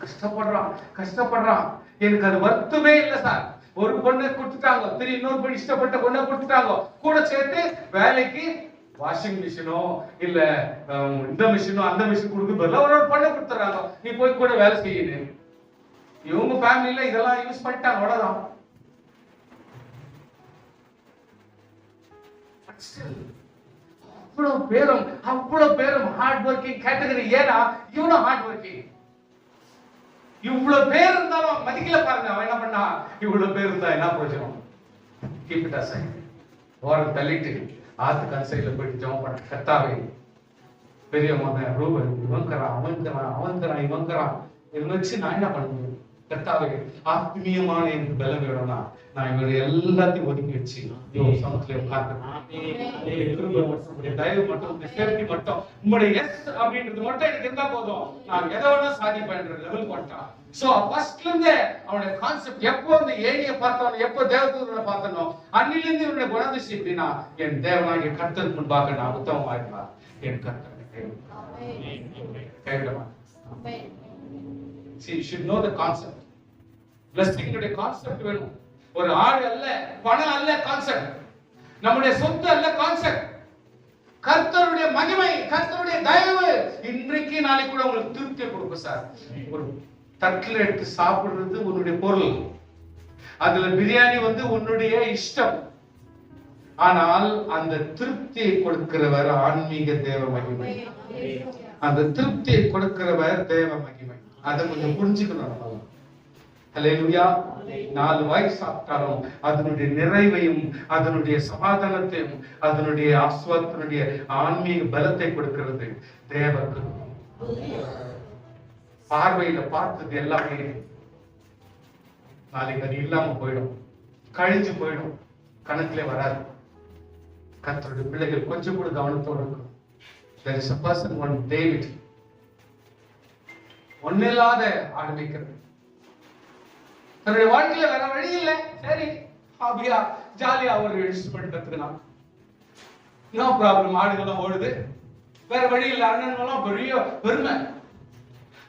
கஷ்டப்படுறான். எனக்கு அது வருத்தமே இல்லை சார். ஒரு பொண்ணை கொடுத்துட்டாங்க, திரும்பி இன்னொரு பொண்ணு இஷ்டப்பட்ட பொண்ணை கொடுத்துட்டாங்க, கூட சேர்த்து வேலைக்கு வாஷிங் மிஷினோ இல்ல இந்த மிஷினோ அந்த மிஷின் கொடுக்க பதிலா ஒரு பொண்ணை கொடுத்துறாங்க, நீ போய் கூட வேலை செய்யணும். இவங்க ஃபேமிலியில இதெல்லாம் யூஸ் பண்ணிட்டாங்க, அவ்வளவுதான். அவ்வளவு பேரும் ஹார்ட் ஒர்க்கிங் கேட்டகரி. ஏன்னா இவனும் ஹார்ட் ஒர்க்கிங். இவ்வளவு பேர் இருந்தாலும் மதிக்கல பாருங்க. அவன் என்ன பண்ணா, இவ்வளவு பேர் இருந்தா என்ன பிரயோஜனம்? Keep it aside. ஓரம் தள்ளிட்டு ஆத்து கன்சைல போயிட்டு ஜெபம் பண்ண, கர்த்தாவே பெரிய மகன் ரூபன் இவன்கிறான் இவன் வச்சு நான் என்ன பண்ண முடியும்? கர்த்தாவே ஆத்மீயமான எனக்கு பலம் வேணும்னா நான் இவரை எல்லாத்தையும் ஒதுக்கி வச்சு சமத்துல உட்கார்ந்து தயவு மட்டும் சேஃப்டி மட்டும் உங்களுடைய எஸ் அப்படின்றது மட்டும் எனக்கு இருந்தா போதும், நான் எதை வேணா சாதிப்பேன் லெவல் பண்ணிட்டான். சோ ஃபர்ஸ்ட்ல இருந்தே அவனுடைய கான்செப்ட் எப்போ இந்த ஏணியை பார்த்தவன், எப்போ தேவதூதனை பார்த்தனோ அன்னிலிருந்து இவனுடைய குணதிசை எப்படின்னா, என் தேவனாகிய கர்த்தருக்கு முன்பாக நான் உத்தமமா இருப்பார். என் கர்த்தர் கைவிடமா. See, you should know the concept. Blessing உடைய கான்செப்ட் வேணும். ஒரு ஆடு அல்ல, பணம் அல்ல கான்செப்ட், நம்முடைய சொத்து அல்ல கான்செப்ட். கர்த்தருடைய மகிமை, கர்த்தருடைய தயவு இன்றைக்கு நாளைக்கு கூட உங்களுக்கு திருப்தியை கொடுக்கும் சார். ஒரு தட்டில் எடுத்து சாப்பிடுறது உன்னுடைய பொருள், அதுல பிரியாணி வந்து உன்னுடைய இஷ்டம். ஆனால் அந்த திருப்தியை கொடுக்கிறவர் ஆன்மீக தேவ மகிமை. அந்த திருப்தியை கொடுக்கிறவர் தேவ மகிமை. அதை கொஞ்சம் புரிஞ்சுக்கணும் நம்ம. ஹல்லேலூயா. 4 வாய் சாப்பிட்டாலும் அதனுடைய நிறைவையும் அதனுடைய சமாதானத்தையும் அதனுடைய ஆஸ்வாதனுடைய ஆன்மீக பலத்தை கொடுக்கிறது தேவ பார்வையில பார்த்தது எல்லாமே நாளைக்கு அது இல்லாம போயிடும், கழிஞ்சு போயிடும், கணக்கிலே வராது. கர்த்தருடைய பிள்ளைகள் கொஞ்சம் கூட கவனத்தோடு இருக்கும். There is a person, one David. ஒண்ணு இல்லாத ஆரம்பிக்கிறது. தன்னுடைய வாழ்க்கையில வேற வழி இல்லை, சரி அப்படியா ஜாலியா ஒரு இன்ஸ்ட்ருமெண்ட் கத்துக்கலாம், நோ ப்ராப்ளம். ஆடுகள்லாம் ஓடுது, வேற வழி இல்லை. அண்ணன்லாம் பெரிய பெருமை.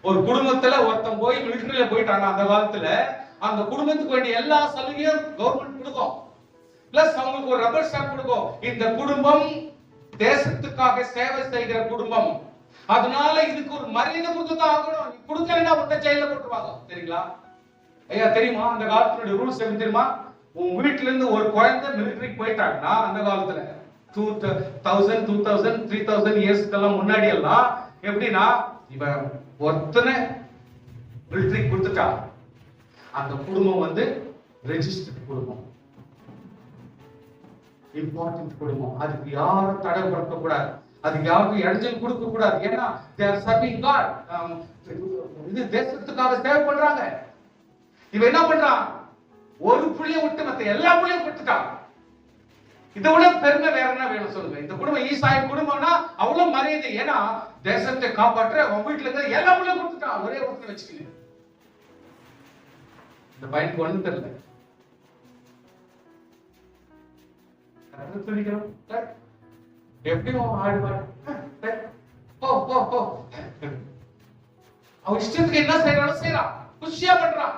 ஒரு குடும்பத்துல ஒருத்தன் போய் மிலிட்டரியில போயிட்டாங்க அந்த காலத்துல, அந்த குடும்பத்துக்கு வேண்டிய எல்லா சலுகையும் கவர்மெண்ட் கொடுக்கும், பிளஸ் அவங்களுக்கு ஒரு ரப்பர் ஸ்டாம்ப் கொடுக்கும். இந்த குடும்பம் தேசத்துக்காக சேவை செய்கிற குடும்பம், அதனால இதுக்கு ஒரு மரியாதை கொடுத்துதான் ஆகணும். கொடுக்கலன்னா உன்னை ஜெயில போட்டுருவாங்க. சரிங்களா ஐயா? தெரியுமா அந்த காலத்துல ரூல்ஸ் எப்படி தெரியுமா? உன் வீட்டுல இருந்து ஒரு குழந்தை மிலிட்டரிக்கு போயிட்டாங்கன்னா அந்த காலத்துல 2000 2000 3000 இயர்ஸ்க்கெல்லாம் முன்னாடி எல்லாம் எப்படின்னா, இவன் ஒருத்தனை மிலிட்டரிக்கு கொடுத்துட்டா அந்த குடும்பம் வந்து ரெஜிஸ்டர்ட் குடும்பம், இம்பார்ட்டன்ட் குடும்பம். அதுக்கு யாரும் தடை கொடுக்க கூடாது, அதுக்கு யாருக்கும் இடைஞ்சல் கொடுக்க கூடாது. ஏன்னா they are serving God. இது தேசத்துக்காக சேவை பண்றாங்க. இவன் என்ன பண்றான்? ஒரு புள்ளிய விட்டு மத்த எல்லா புள்ளியும் கொடுத்துட்டான். இதை விட பெருமை வேற என்ன வேணும் சொல்லுங்க? இந்த குடும்பம் ஈசாயின் குடும்பம்னா அவ்வளவு மரியாதை. ஏன்னா தேசத்தை காப்பாற்ற உன் வீட்டுல இருக்கிற எல்லா புள்ளியும் கொடுத்துட்டான். ஒரே ஒருத்தர் வச்சுக்கணும். இந்த பையனுக்கு ஒண்ணு தெரியல. எப்படியும் ஆடுவார். அவன் இஷ்டத்துக்கு என்ன செய்யறாலும் செய்யறான், குஷியா பண்றான்.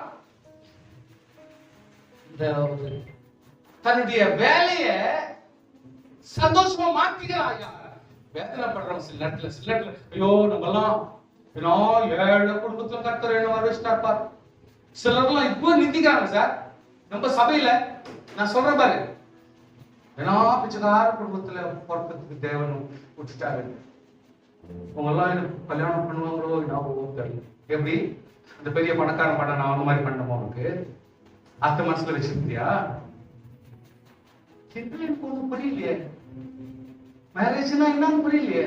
தன்னுடைய வேலைய சந்தோஷமா மாத்திக்கிறான். வேதனைப்படுறோம் சில நேரத்துல. ஐயோ நம்ம எல்லாம் ஏழை குடும்பத்துல கர்த்தர் என்ன வரவேற்றார். சிலர்லாம் இப்போ நிந்திக்கிறாங்க சார் நம்ம சபையில. நான் சொல்றேன் பாரு, ஏன்னா பிச்சைக்கார குடும்பத்துல பிறக்கிறதுக்கு தேவன் விட்டுட்டாரு. அவங்க எல்லாம் எனக்கு கல்யாணம் பண்ணுவாங்களோ ஞாபகம் தெரியல. எப்படி அந்த பெரிய பணக்காரன் பண்ண நான் அந்த மாதிரி பண்ணணுமா? உனக்கு அத்த மனசுல வச்சிருக்கியா? எனக்கு ஒன்றும் புரியலையே. மேரேஜ்னா என்னன்னு புரியலையே,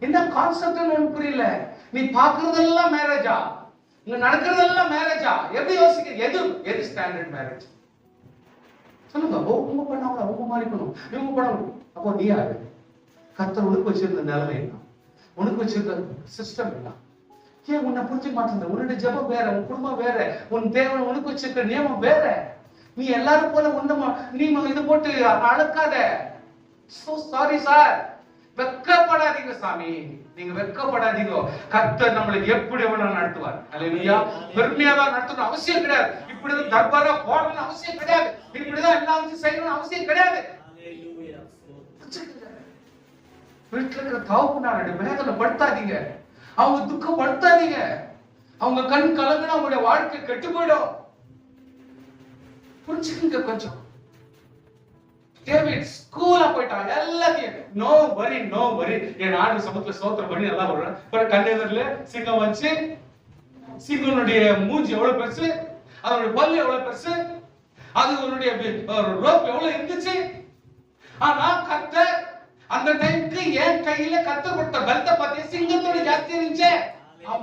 என்ன கான்செப்ட் ஒன்றும் புரியல. நீ பாக்குறதெல்லாம் மேரேஜா, இங்க நடக்கிறதெல்லாம் மேரேஜா? எப்படி யோசிக்க? எது ஸ்டாண்டர்ட் மேரேஜ் சொல்லுங்க? அவங்க பண்ணாங்க, அவங்க மாதிரி பண்ணும், இவங்க பண்ணணும். அப்போ நீ யாரு? கர்த்தர் உனக்கு வச்சிருந்த நிலைமை என்ன? உனக்கு வச்சிருந்த சிஸ்டம் என்ன? ஏன் உன்னை புரிஞ்சுக்க மாட்டேன்? உன்னுடைய ஜெபம் வேற, உன் குடும்பம் வேற, உன் தேவன் உனக்கு வச்சிருக்கிற நியமம் வேற. நீ எல்லாரும் போல நீ இது போட்டு அழக்காத. So sorry sir. வெக்கப்படாதீங்க சாமி, நீங்க வெக்கப்படாதீங்க. கர்த்தர் நம்மளை எப்படி வேணாலும் நடத்துவார். அல்லேலூயா. பெருமையா தான் நடத்தணும் அவசியம் கிடையாது. இப்படிதான் தர்பாரா போடணும்னு அவசியம் கிடையாது. இப்படிதான் எல்லாம் வச்சு செய்யணும்னு அவசியம் கிடையாது. வீட்டுல இருக்கிற தகப்பனாருடைய வேதனை படுத்தாதீங்க, அவங்க துக்கம் படுத்தாதீங்க. அவங்க கண் கலங்கினா அவங்களுடைய வாழ்க்கை கெட்டு போயிடும். புரிஞ்சுக்குங்க கொஞ்சம். டேவிட் ஸ்கூலா போயிட்டான், எல்லாத்தையும் நோ வரி. என் ஆண்டு சமத்துல சோத்திரம் பண்ணி எல்லாம் வருவேன். அப்புறம் கண்ணெதிரில சிங்கம் வச்சு, சிங்கனுடைய மூஞ்சி எவ்வளவு பெருசு, அதனுடைய பல்லு எவ்வளவு பெருசு, அது உன்னுடைய ரோப் எவ்வளவு இருந்துச்சு. ஆனா கர்த்தர் அந்த டைம்க்கு என் கையில கர்த்தர் கொடுத்த பலத்தை பார்த்து சிங்கத்தோட ஜாஸ்தி இருந்துச்சு.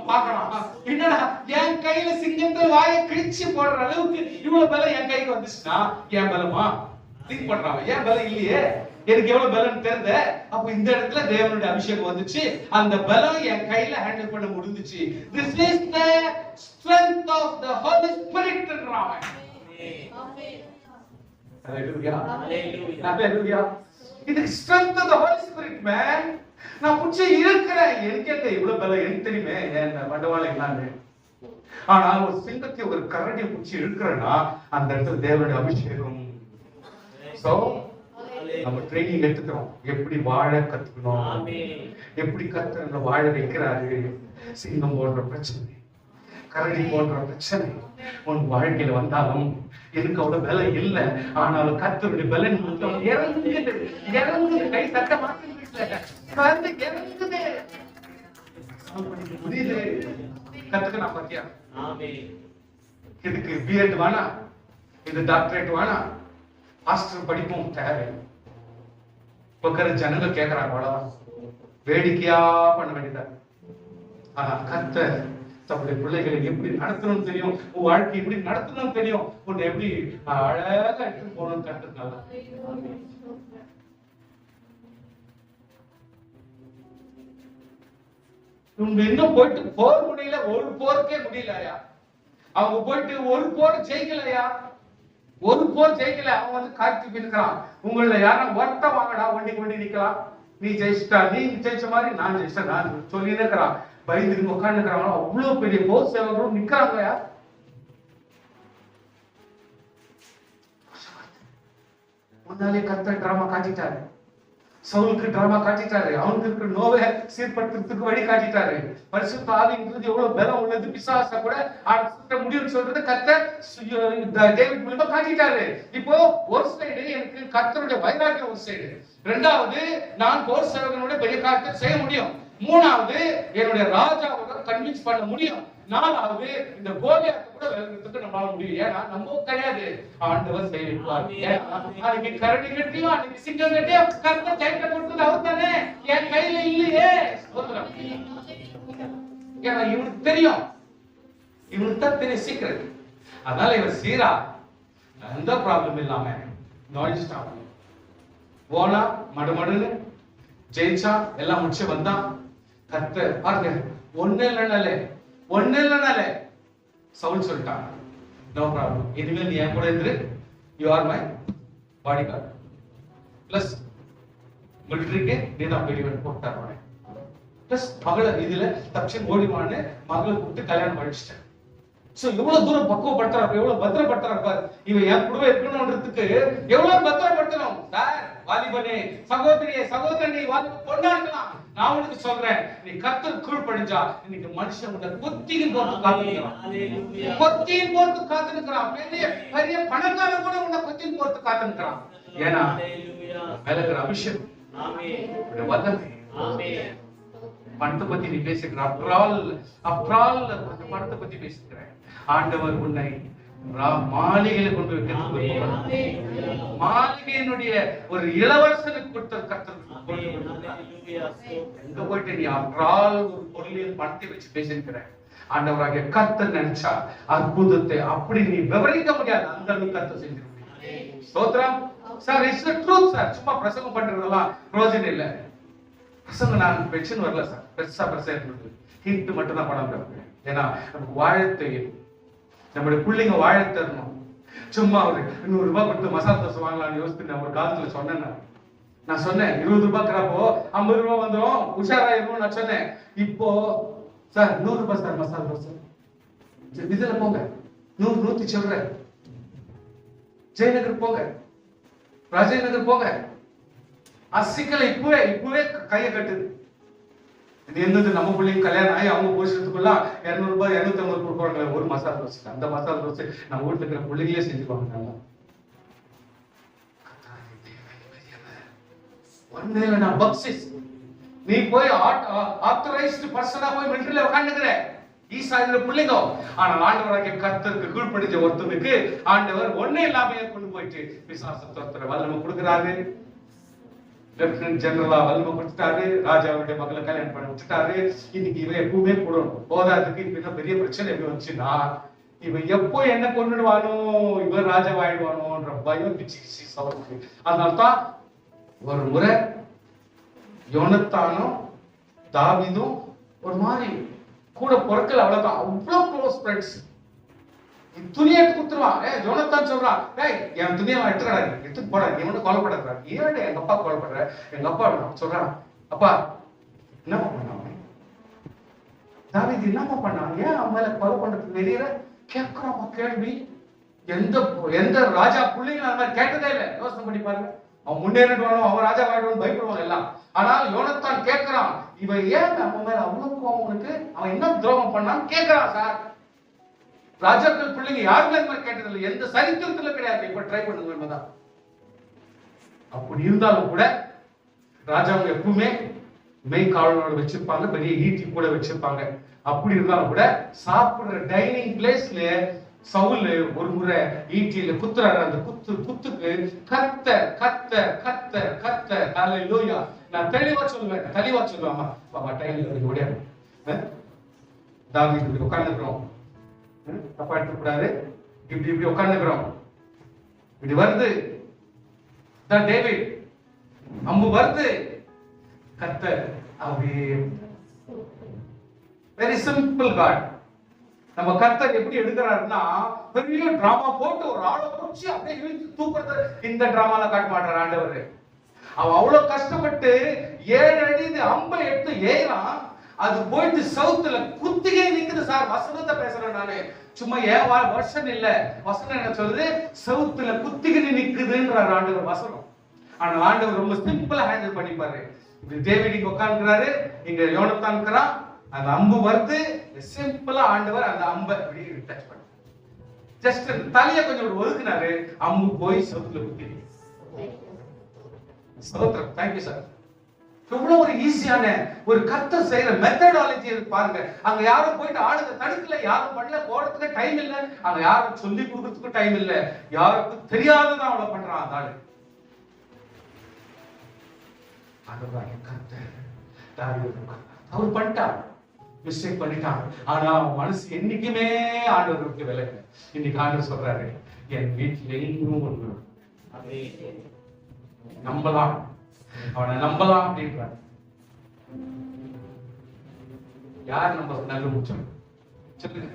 பாக்கலாம் என்னடா, என் கையில சிங்கத்தை வாயை கிழிச்சு போடுற அளவுக்கு இவ்வளவு பலம் என் கைக்கு வந்துச்சுன்னா என் பலமா? திங்க் பண்றான், என் பலம் இல்லையே, எனக்கு எவ்வளவு பலம் தெரிந்த. அப்ப இந்த இடத்துல தேவனுடைய அபிஷேகம் வந்துச்சு, அந்த பலம் என் கையில ஹேண்டில் பண்ண முடிஞ்சுச்சு. This is the strength of the Holy Spirit ன்றாங்க. Hallelujah. Hallelujah. It is strength of the Holy Spirit, man. நான் புடிச்சு இருக்கிறேன், எனக்கு எங்க இவ்வளவு பலம் எனக்கு தெரியுமே, என் மண்டவாளம் என்னன்னு. ஆனா ஒரு சிங்கத்தை ஒரு கரடியை புடிச்சு இருக்கிறேன்னா அந்த இடத்துல தேவனுடைய அபிஷேகம். சோ நம்ம ட்ரைனிங் எடுத்துக்கிறோம், எப்படி வாழ கத்துக்கணும், எப்படி கர்த்தர் வாழ வைக்கிறாரு. சிங்கம் போன்ற பிரச்சனை, கரடி போன்ற பிரச்சனை உன் வாழ்க்கையில வந்தாலும் எனக்கு அவ்வளவு பல இல்ல, ஆனாலும் கர்த்தருடைய பலன் இறங்குது. கை தட்ட மாட்டேங்குது, புரியுது? கத்துக்கணும் பாத்தியா? இதுக்கு பிஎட் வேணா, இது டாக்டரேட் வேணா, மாஸ்டர் படிப்பும் தேவை. பக்கற ஜனங்க கேட்கறாங்க, அவ்வளவுதான், வேடிக்கையா பண்ண வேண்டியதா. ஆனா கர்த்தர் தம்முடைய பிள்ளைகளை எப்படி நடத்தணும்னு தெரியும், உன் வாழ்க்கை எப்படி நடத்தணும்னு தெரியும், உன்னை எப்படி அழகா எடுத்து போகணும்னு கத்துனால. இன்னும் போயிட்டு போர் முடியல, ஒரு போருக்கே முடியலையா? அவங்க போயிட்டு ஒரு போர் ஜெயிக்கலையா? ஒரு போர் ஜெயிக்கல. அவன் வந்து காத்து நிற்கிறான். உங்கள யாரும் ஒருத்த வாங்கடா, வண்டிக்கு வண்டி நிக்கலாம். நீ ஜெயிச்சிட்டா, நீ ஜெயிச்ச மாதிரி நான் ஜெயிச்சா நான் சொல்லி இருக்கிறான். பயந்துக்கு உட்காந்து இருக்கிறாங்க. அவ்வளவு பெரிய போர் சேவகரும் நிக்கிறாங்கயா. முன்னாலே கர்த்தர் டிராமா காட்டிட்டாரு. சவுலுக்கு டிராமா காட்டிட்டாரு. அவனுக்கு இருக்கிற நோவை சீர்படுத்துறதுக்கு வழி காட்டிட்டாரு. பரிசுத்த ஆவிங்கிறது எவ்வளவு பலம் உள்ளது, பிசாச கூட முடிவுன்னு சொல்றது கர்த்தர் டேவிட் மூலமா காட்டிட்டாரு. இப்போ ஒரு சைடு எனக்கு கர்த்தருடைய வைராக்கியம், ஒரு சைடு. ரெண்டாவது, நான் போர் சேவகனோட பெரிய காரியத்தை செய்ய முடியும். மூணாவது, என்னுடைய ராஜாவோட கன்வின்ஸ் பண்ண முடியும். நாலாவது, இந்த கோலியாத்தை கூட வெல்றதுக்கு நம்மளால முடியும். ஏன்னா நம்ம கிடையாது, ஆண்டவர் செய்வார். அன்னைக்கு கரடி கட்டியும் அன்னைக்கு சிங்கம் கட்டியும் கர்த்தர் ஜெயிக்க கொடுத்தது அவர் தானே, என் கையில இல்லையே. ஏன்னா இவனுக்கு தெரியும், இவனுக்கு தான் தெரியும் சீக்கிரம். அதனால இவர் சீரா எந்த ப்ராப்ளம் இல்லாம நோய்ச்சிட்டான். போனா மடுமடுன்னு ஜெயிச்சா, எல்லாம் முடிச்சு வந்தான். கர்த்தர் பாருங்க, ஒண்ணு இல்லைனாலே சவுல் சொல்லிட்டான், நோ ப்ராப்ளம், இனிமேல் நீ என் கூட இருந்து, you are my bodyguard, plus மிலிட்டரிக்கு நீ தான் பெரியவன் போட்டார். பிளஸ் மகளை இதுல தப்சன் ஓடிவான்னு மகளை கூப்பிட்டு கல்யாணம் பண்ணிச்சிட்டேன். சோ எவ்வளவு தூரம் பக்குவப்படுத்துறாரு, எவ்வளவு பத்திரப்படுத்துறாரு பாரு. இவன் என் கூட இருக்கணும்ன்றதுக்கு எவ்வளவு பத்திரப்படுத்தணும். சார் வாலிபனே, சகோதரியே, சகோதரனே, பொண்ணா இருக்கலாம், நான் உனக்கு சொல்றேன், நீ கர்த்தர் கீழ்ப்படிஞ்சா இன்னைக்கு மனுஷன் உன்னை கொத்தியின் போட்டு காத்துக்கிறான். கொத்தியின் போட்டு காத்துக்கிறான். பெரிய பெரிய பணக்காரன் கூட உன்னை கொத்தியின் போட்டு காத்துக்கிறான். ஏன்னா மேலக்கிற அபிஷேகம், வல்லமை. பணத்தை பத்தி நீ பேசுகிற, அப்ரால் பணத்தை பத்தி பேசுகிற. ஆண்டவர் உன்னை மாளிகையில கொண்டு வைக்கிறது, மாளிகையினுடைய ஒரு இளவரசனுக்கு கொடுத்த கர்த்தர். எங்க போயிட்டு நீ அப்ரால் ஒரு பொருளில் பணத்தை வச்சு பேசிருக்கிற. ஆண்டவராகிய கர்த்தர் நினைச்சா அற்புதத்தை அப்படி நீ விவரிக்க முடியாது, அந்த அளவுக்கு கர்த்தர் செஞ்சிருக்க. ஸ்தோத்திரம் sir. It's the truth sir. சும்மா பிரசங்கம் பண்றதெல்லாம் பிரயோஜனம் இல்லை. பிரசங்க நான் பென்ஷன் வரல சார், பெருசா இருந்தது, ஹிண்ட் மட்டும் தான் படம் தருவேன். ஏன்னா நமக்கு வாழ தெரியும், நம்முடைய பிள்ளைங்க வாழ தரணும். சும்மா ஒரு 100 ரூபாய் கொடுத்து மசாலா தோசை வாங்கலாம்னு யோசித்து நான் ஒரு காலத்துல சொன்னேன். நான் சொன்னேன் 20 ரூபாய்க்கிறப்போ 50 ரூபாய் வந்துடும், உஷாராயிருக்கும் நான் சொன்னேன். இப்போ சார் 100 ரூபாய் சார் மசாலா தோசை. இதுல போங்க 100, 100 சொல்ற, ஜெயநகர் போங்க, ராஜநகர் போங்க. அசிக்கலை இப்பவே கையை கட்டுது. இது என்னது, நம்ம பிள்ளைங்க கல்யாணம் ஆகி அவங்க போஷத்துக்குள்ள 200 ரூபாய் 250 கொடுக்குறாங்க ஒரு மசாலா தோசை. அந்த மசாலா தோசை நம்ம வீட்டுல இருக்கிற பிள்ளைங்களே செஞ்சுக்குவாங்க. நல்லா ஒண்ணு நான் பக்சிஸ், நீ போய் ஆத்தரைஸ்டு பர்சனா போய் மிலிட்டரியில உட்கார்ந்துக்கிற ஈசாயிர பிள்ளைங்க. ஆனால் ஆண்டவராகிய கர்த்தருக்கு கீழ்ப்படிஞ்ச ஒருத்தனுக்கு ஆண்டவர் ஒண்ணே இல்லாம கொண்டு போயிட்டு பிசாசு துரத்துற வல்லமை கொடுக்குறாரு. லெப்டினன்ட் ஜெனரலா வல்லமை கொடுத்துட்டாரு. ராஜாவுடைய மகளை கல்யாணம் பண்ணி விட்டுட்டாரு. இன்னைக்கு இவன் எப்பவுமே போடணும் போதாதுக்கு. இப்ப பெரிய பிரச்சனை எப்படி வந்துச்சுன்னா, இவன் எப்போ என்ன கொண்டுடுவானோ, இவன் ராஜாவாயிடுவானோன்ற பயம் பிச்சு சவருக்கு. அதனால்தான் ஒரு முறை யோனத்தானும் தாவீதும் ஒரு மாதிரி கூட பொருட்கள், அவ்வளவுதான், அவ்வளவு க்ளோஸ் ஃப்ரெண்ட்ஸ். துணியை எடுத்து கொடுத்துருவான். ஜோனத்தான் சொல்றான், என் துணியை எடுத்துக்கடா, எடுத்து போட, நீ ஒண்ணு கொலைப்படாத. ஏன் எங்க அப்பா கொலைப்படுற? எங்க அப்பா சொல்றான், அப்பா என்னப்பா பண்ணான் தாவீது, என்னப்பா பண்ணான், ஏன் அவன் மேல கொலை பண்றதுக்கு வெளியில கேட்கிறாப்பா கேள்வி. எந்த ராஜா பிள்ளைங்க அந்த மாதிரி கேட்டதே இல்லை. யோசனை பண்ணி பாருங்க. அவன் முன்னேறிடுவானோ, அவன் ராஜா வாயிடுவான்னு பயப்படுவாங்க எல்லாம். ஆனால் யோனத்தான் கேட்கிறான், இவன் ஏன் அவன் மேல அவ்வளவு கோவம் உனக்கு, அவன் என்ன துரோகம் பண்ணான்னு கேட்கிறான். சார், ராஜாக்கள் பிள்ளைங்க யாருமே கேட்டதில்லை, எந்த சரித்திரத்துல கிடையாது. இப்ப ட்ரை பண்ணுங்க என்னதான். அப்படி இருந்தாலும் கூட ராஜாவுங்க எப்பவுமே மெய் காவலோட வச்சிருப்பாங்க, பெரிய ஈட்டி கூட வச்சிருப்பாங்க. அப்படி இருந்தாலும் கூட சாப்பிடுற டைனிங் பிளேஸ்ல சவுல் ஒரு முறை ஈட்டியில குத்துறாரு. அந்த குத்துக்கு கத்த கத்த கத்த கத்த ஹல்லேலூயா. நான் தெளிவா சொல்லுவேன். பாபா டைனிங் ஓடியாரு. தாவீது உட்கார்ந்துக்கிறோம், தப்பா எடுத்துக்கூடாது. இப்படி உட்கார்ந்துக்கிறோம். இப்படி வருது தான் டேவிட், அம்பு வருது. கர்த்தர் அப்படியே வெரி சிம்பிள் காட். நம்ம கர்த்தர் எப்படி எடுக்கிறாருன்னா, பெரிய டிராமா போட்டு ஒரு ஆளை பிடிச்சி அப்படியே இழுத்து தூக்குறது இந்த டிராமால காட்ட மாட்டார் ஆண்டவர். அவன் அவ்வளவு கஷ்டப்பட்டு 7 அடி அம்பை எடுத்து ஏறான். அது போயிட்டு சவுத்துல குத்திகை நிக்குது சார். வசனத்தை பேசுறேன் நானு, சும்மா ஏன் வருஷன் இல்ல. வசனம் என்ன சொல்லுது? சவுத்துல குத்திகை நிக்குதுன்றார் ஆண்டவர் வசனம். ஆனா ஆண்டவர் ரொம்ப சிம்பிளா ஹேண்டில் பண்ணிப்பாரு. இது டேவிட் இங்க உட்கார்ந்துறாரு, இங்க யோனத்தான் இருக்கிறான். அந்த அம்பு வருது, சிம்பிளா ஆண்டவர் அந்த அம்பை இப்படி டச் பண்ண, ஜஸ்ட் தலையை கொஞ்சம் ஒதுக்குனாரு, அம்பு போய் சவுத்துல குத்தி. ஸ்தோத்திரம். Thank you sir. எவ்வளவு ஒரு ஈஸியான ஒரு கர்த்தர் செய்யற மெத்தடாலஜி பாருங்க. அங்க யாரும் போயிட்டு ஆளுங்க தடுக்கல, யாரும் பண்ணல, போறதுக்கு டைம் இல்ல, அங்க யாரும் சொல்லி கொடுக்கறதுக்கு டைம் இல்ல, யாருக்கும் தெரியாததான் அவ்வளவு பண்றான் அந்த ஆளு. அவர் பண்ணிட்டான், மிஸ்டேக் பண்ணிட்டான். ஆனா அவன் மனசு என்னைக்குமே ஆண்டவருக்கு விலை. இன்னைக்கு ஆண்டவர் சொல்றாரு, என் வீட்டுல இன்னும் ஒன்று நம்பலாம், அவனை நம்பலாம் அப்படின்றார். யார் நம்ம நல்ல முச்சம் சொல்லுங்க,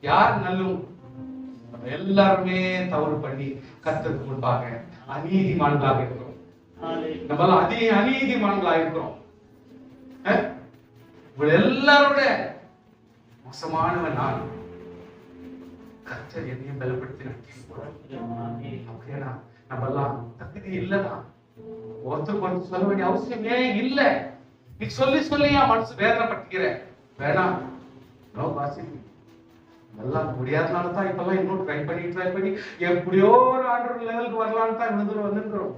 யார் நல்ல? நம்ம எல்லாருமே தவறு பண்ணி கர்த்தருக்கு முன்பாக அநீதிமான்களாக இருக்கிறோம். நம்ம அநீதிமான்களாக இருக்கிறோம். எல்லாரோட மோசமானவன் நான். கர்த்தர் என்னையும் பலப்படுத்தினா நம்ம எல்லாம் தகுதி இல்லதான். ஒருத்தருக்கு சொல்ல வேண்டிய அவசியமே இல்ல. நீ சொல்லி சொல்லியா மனசு வேதனைப்பட்டுக்கிற வேணாம். எல்லாம் முடியாதனால தான் இப்பெல்லாம் இன்னும் ட்ரை பண்ணி எப்படியோ ஒரு ஆண்டவர் லெவலுக்கு வரலான்னு தான் இவ்வளவு தூரம் வந்துருக்கிறோம்.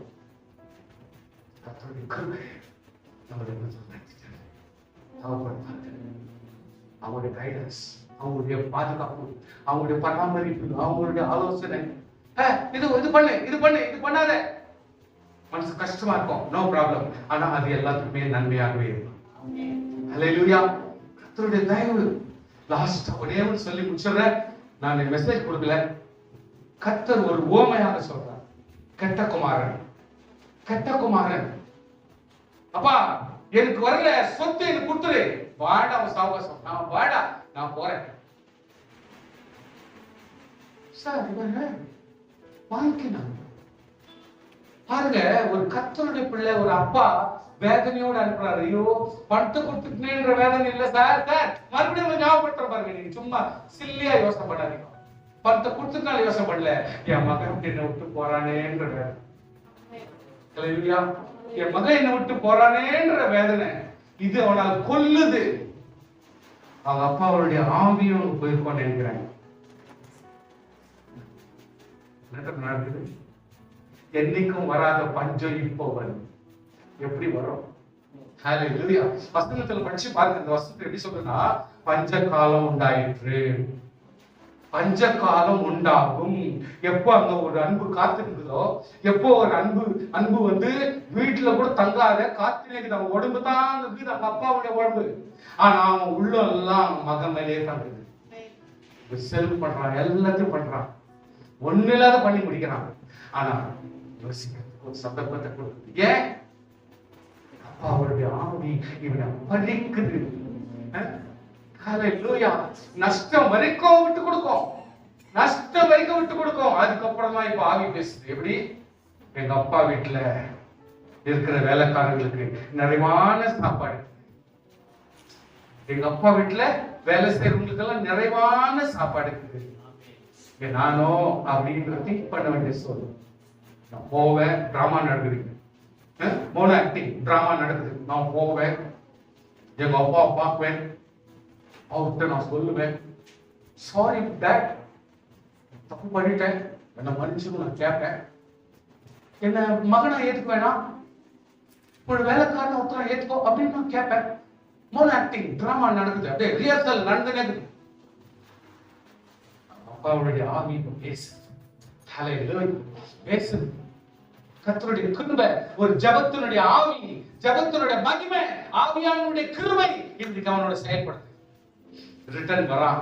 அவங்களுடைய கைடன்ஸ், அவங்களுடைய பாதுகாப்பு, அவங்களுடைய பராமரிப்பு, அவங்களுடைய ஆலோசனை, இது பண்ணு, இது பண்ணாத, மனசு கஷ்டமா இருக்கும், நோ ப்ராப்ளம். ஆனா அது எல்லாத்துக்குமே நன்மையாகவே இருக்கும். ஹல்லேலூயா. கர்த்தருடைய தயவு. லாஸ்ட் ஒரே ஒன்று சொல்லி முடிச்சிடுறேன். நான் மெசேஜ் கொடுக்கல. கர்த்தர் ஒரு உவமையாக சொல்றார். கெட்ட குமாரன், அப்பா எனக்கு வரல சொத்து எனக்கு கொடுத்துரு, வாடா அவன் சாவகாசம், நான் வாடா நான் போறேன் சார். வாங்கிக்கணும் பாருங்க. ஒரு கர்த்தருடைய பிள்ளை, ஒரு அப்பா வேதனையோடு அனுப்புறாரு. ஐயோ பணத்தை கொடுத்துட்டேன்ற வேதனை இல்ல சார். மறுபடியும் ஞாபகப்படுத்துற பாருங்க. நீங்க சும்மா சில்லியா யோசனை பண்ணாதீங்க. பணத்தை கொடுத்துட்டாலும் யோசனை பண்ணல, என் மகன் என்னை விட்டு போறானேன்ற வேதனை. என் மகன் என்னை விட்டு போறானேன்ற வேதனை இது அவனால் கொல்லுது. அவங்க அப்பாவுடைய ஆவியும் போயிருக்கோன்னு நினைக்கிறாங்க. நடக்குது. என்னைக்கும் வராத பஞ்சம் இப்போ வரும். எப்படி வரும்? ஹல்லேலூயா. வசனத்துல படிச்சு பாருங்க. இந்த வசனத்தை எப்படி சொல்றதுன்னா, பஞ்ச காலம் உண்டாயிற்று, பஞ்ச காலம் உண்டாகும். எப்போ அங்க ஒரு அன்பு காத்துக்குதோ, எப்போ ஒரு அன்பு வந்து வீட்டுல கூட தங்காத காத்தினேக்கு நம்ம உடம்பு தான் இருக்குது, அவங்க அப்பாவுடைய உடம்பு. ஆனா அவன் உள்ள எல்லாம் மகன் மேலே தங்குது. செல்ஃப் பண்றான், எல்லாத்தையும் பண்றான், ஒண்ணு இல்லாத பண்ணி முடிக்கிறான். ஆனா யோசிக்கிறதுக்கு ஒரு சந்தர்ப்பத்தை கொடுக்குது. ஏன்? அப்பாவுடைய ஆவி இவனை பறிக்குது. ஹல்லேலூயா. நஷ்டம் வரைக்கும் விட்டு கொடுக்கும், நஷ்டம் வரைக்கும் விட்டு கொடுக்கும். அதுக்கப்புறமா இப்ப ஆவி பேசுது. எப்படி? எங்க அப்பா வீட்டுல இருக்கிற வேலைக்காரர்களுக்கு நிறைவான சாப்பாடு, எங்க அப்பா வீட்டுல வேலை செய்யறவங்களுக்கு எல்லாம் நிறைவான சாப்பாடு இருக்குது. நானோ அப்படின்ற திங்க் பண்ண வேண்டிய சொல்லு. நான் போவேன், டிராமா நடக்குது, மோனோ ஆக்டிங் டிராமா நடக்குது. நான் போவேன், எங்க அப்பாவை பார்க்குவேன், அவர்கிட்ட நான் சொல்லுவேன், சாரி டாட், தப்பு பண்ணிட்டேன், என்ன மன்னிச்சுன்னு நான் கேட்பேன். என்ன மகனை ஏத்துக்க வேணாம், ஒரு வேலைக்காரன் ஒருத்தரை ஏத்துக்கோ அப்படின்னு நான் கேட்பேன். மோனோ ஆக்டிங் டிராமா நடக்குது, அப்படியே ரிஹர்சல் நடந்துனே இருக்குது. அப்பாவுடைய ஆவி பேசுது. ஹல்லேலூயா. பேசுது. கர்த்தருடைய கிருபை, ஒரு ஜெபத்தினுடைய ஆவி, ஜெபத்தினுடைய மகிமை, ஆவியானவருடைய கிருபை இன்னைக்கு அவனோட செயல்படுது. ரிட்டர்ன் வரான்.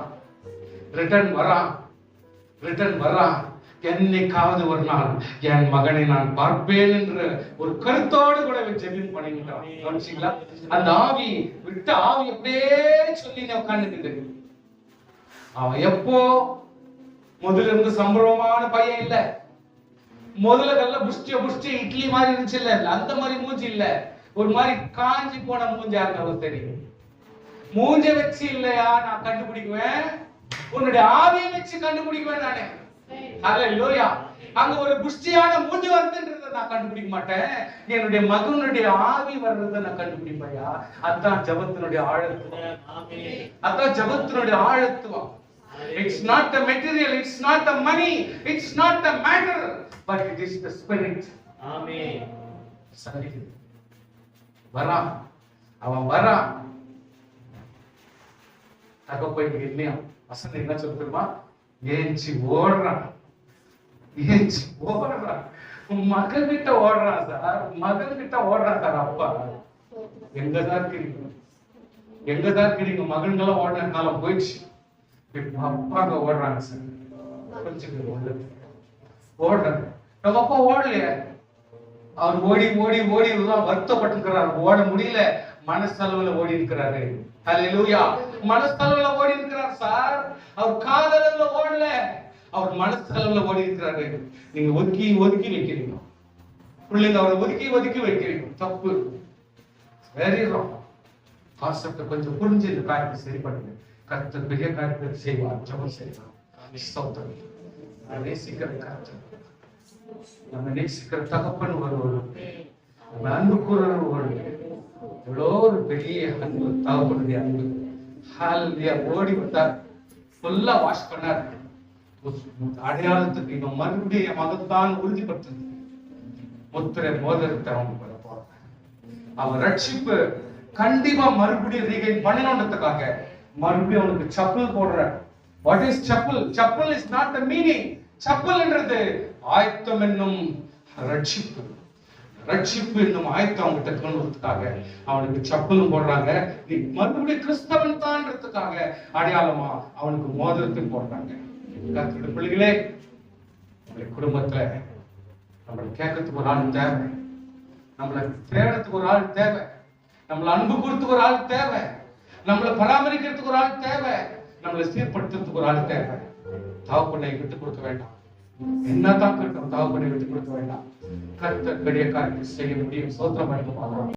என்னைக்காவது ஒரு நாள் என் மகனை நான் பார்ப்பேன் என்ற ஒரு கருத்தோடு கூட ஜெபம் பண்ணிட்டான். கவனிச்சீங்களா? அந்த ஆவி விட்ட ஆவி அப்படியே சொல்லி உட்கார்ந்துட்டு அவன் எப்போ முதல்ல இருந்து சம்பளமான பையன் இல்ல, முதல்ல நல்ல புஷ்டி இட்லி மாதிரி இருந்துச்சு இல்ல, அந்த மாதிரி மூஞ்சி இல்ல, ஒரு மாதிரி காஞ்சி போன மூஞ்சா இருந்தாலும் சரி, மூஞ்ச வச்சு இல்லையா நான் கண்டுபிடிக்குவேன், உன்னுடைய ஆவியை வச்சு கண்டுபிடிக்குவேன் நானே. ஹல்லேலூயா. அங்க ஒரு புஷ்டியான மூஞ்சி வருதுன்றதை நான் கண்டுபிடிக்க மாட்டேன், என்னுடைய மகனுடைய ஆவி வர்றதை நான் கண்டுபிடிப்பையா. அதான் ஜபத்தினுடைய ஆழத்துவம். அதான் ஜபத்தினுடைய ஆழத்துவம். It's not the material, it's not the money, it's not the matter, but it is the spirit. Amen. சரி, வரான், அவன் வரான். தகப்பன் இல்லையா வசனம் என்ன சொல்லுமா? ஏஞ்சி ஓடுறான், ஏஞ்சி ஓடுறான். மகன் கிட்ட ஓடுறான் சார், மகன் கிட்ட ஓடுறான் சார். அப்பா எங்கதான் இருக்கிறீங்க, எங்கதான் இருக்கிறீங்க? மகன்களாம் ஓடுன காலம் போயிடுச்சு. அப்பாங்க ஓடுறாங்க சார். கொஞ்சம் ஓடுறாங்க. நம்ம அப்பா ஓடலையே, அவர் ஓடி ஓடி ஓடி வருத்தப்பட்டிருக்கிறார், ஓட முடியல, மனசளவுல ஓடி இருக்கிறாரு. ஹல்லேலூயா. மனசளவுல ஓடி இருக்கிறார் சார். அவர் காதளவுல ஓடல, அவர் மனசளவுல ஓடி இருக்கிறாரு. நீங்க ஒதுக்கி ஒதுக்கி வைக்கிறீங்க பிள்ளைங்க, அவரை ஒதுக்கி ஒதுக்கி வைக்கிறீங்க, தப்பு. Very wrong. கான்செப்ட் கொஞ்சம் புரிஞ்சு இந்த காரியத்தை சரி பண்ணுங்க. கர்த்தர் பெரிய காரியத்தை செய்வார். ஜெபம் செய்வார். ஸ்தோத்திரம். நேசிக்கிற கர்த்தர், நம்ம நேசிக்கிற தகப்பன் வருவார், நம்ம அன்பு கூறவர் வருவார். எவ்வளோ ஒரு பெரிய அன்பு, தகப்பனுடைய அன்பு. ஹல்லேலூயா. ஓடி வந்தார், ஃபுல்லா வாஷ் பண்ணார். அடையாளத்துக்கு இவன் மறுபடியும் என் மகன்தான் உறுதிப்படுத்துது. முத்திரை மோதிரத்தை அவன் பெற போறான். அவன் ரட்சிப்பு கண்டிப்பா மறுபடியும் ரீகைன் பண்ணணுன்றதுக்காக மறுபடியும் அவனுக்கு சப்பல் போடுற. What is chapel? Chapel is not the meaning. Chapel என்றது ஆயத்தம் என்னும் ரட்சிப்பு. ரட்சிப்பு என்னும் ஆயத்தம் அவங்கிட்ட கொள்வதற்காக அவனுக்கு சப்பலும் போடுறாங்க. நீ மறுபடியும் கிறிஸ்தவன் தான்றதுக்காக அடையாளமா அவனுக்கு மோதிரத்தையும் போடுறாங்க. கர்த்தருடைய பிள்ளைகளே, நம்முடைய குடும்பத்துல நம்மளை கேட்கறதுக்கு ஒரு ஆள் தேவை, நம்மளை தேடுறதுக்கு ஒரு ஆள் தேவை, நம்மளை அன்பு கொடுத்துக்கு ஒரு ஆள் தேவை, நம்மளை பராமரிக்கிறதுக்கு ஒரு ஆள் தேவை, நம்மளை சீர்படுத்துறதுக்கு ஒரு ஆள் தேவை. தகப்பனை விட்டு கொடுக்க வேண்டாம். என்னதான் கட்டும், தகப்பனை விட்டு கொடுக்க வேண்டாம். கர்த்தர் பெரிய காரியத்தை செய்ய முடியும். சோத்திரம் பண்ணுவோம்.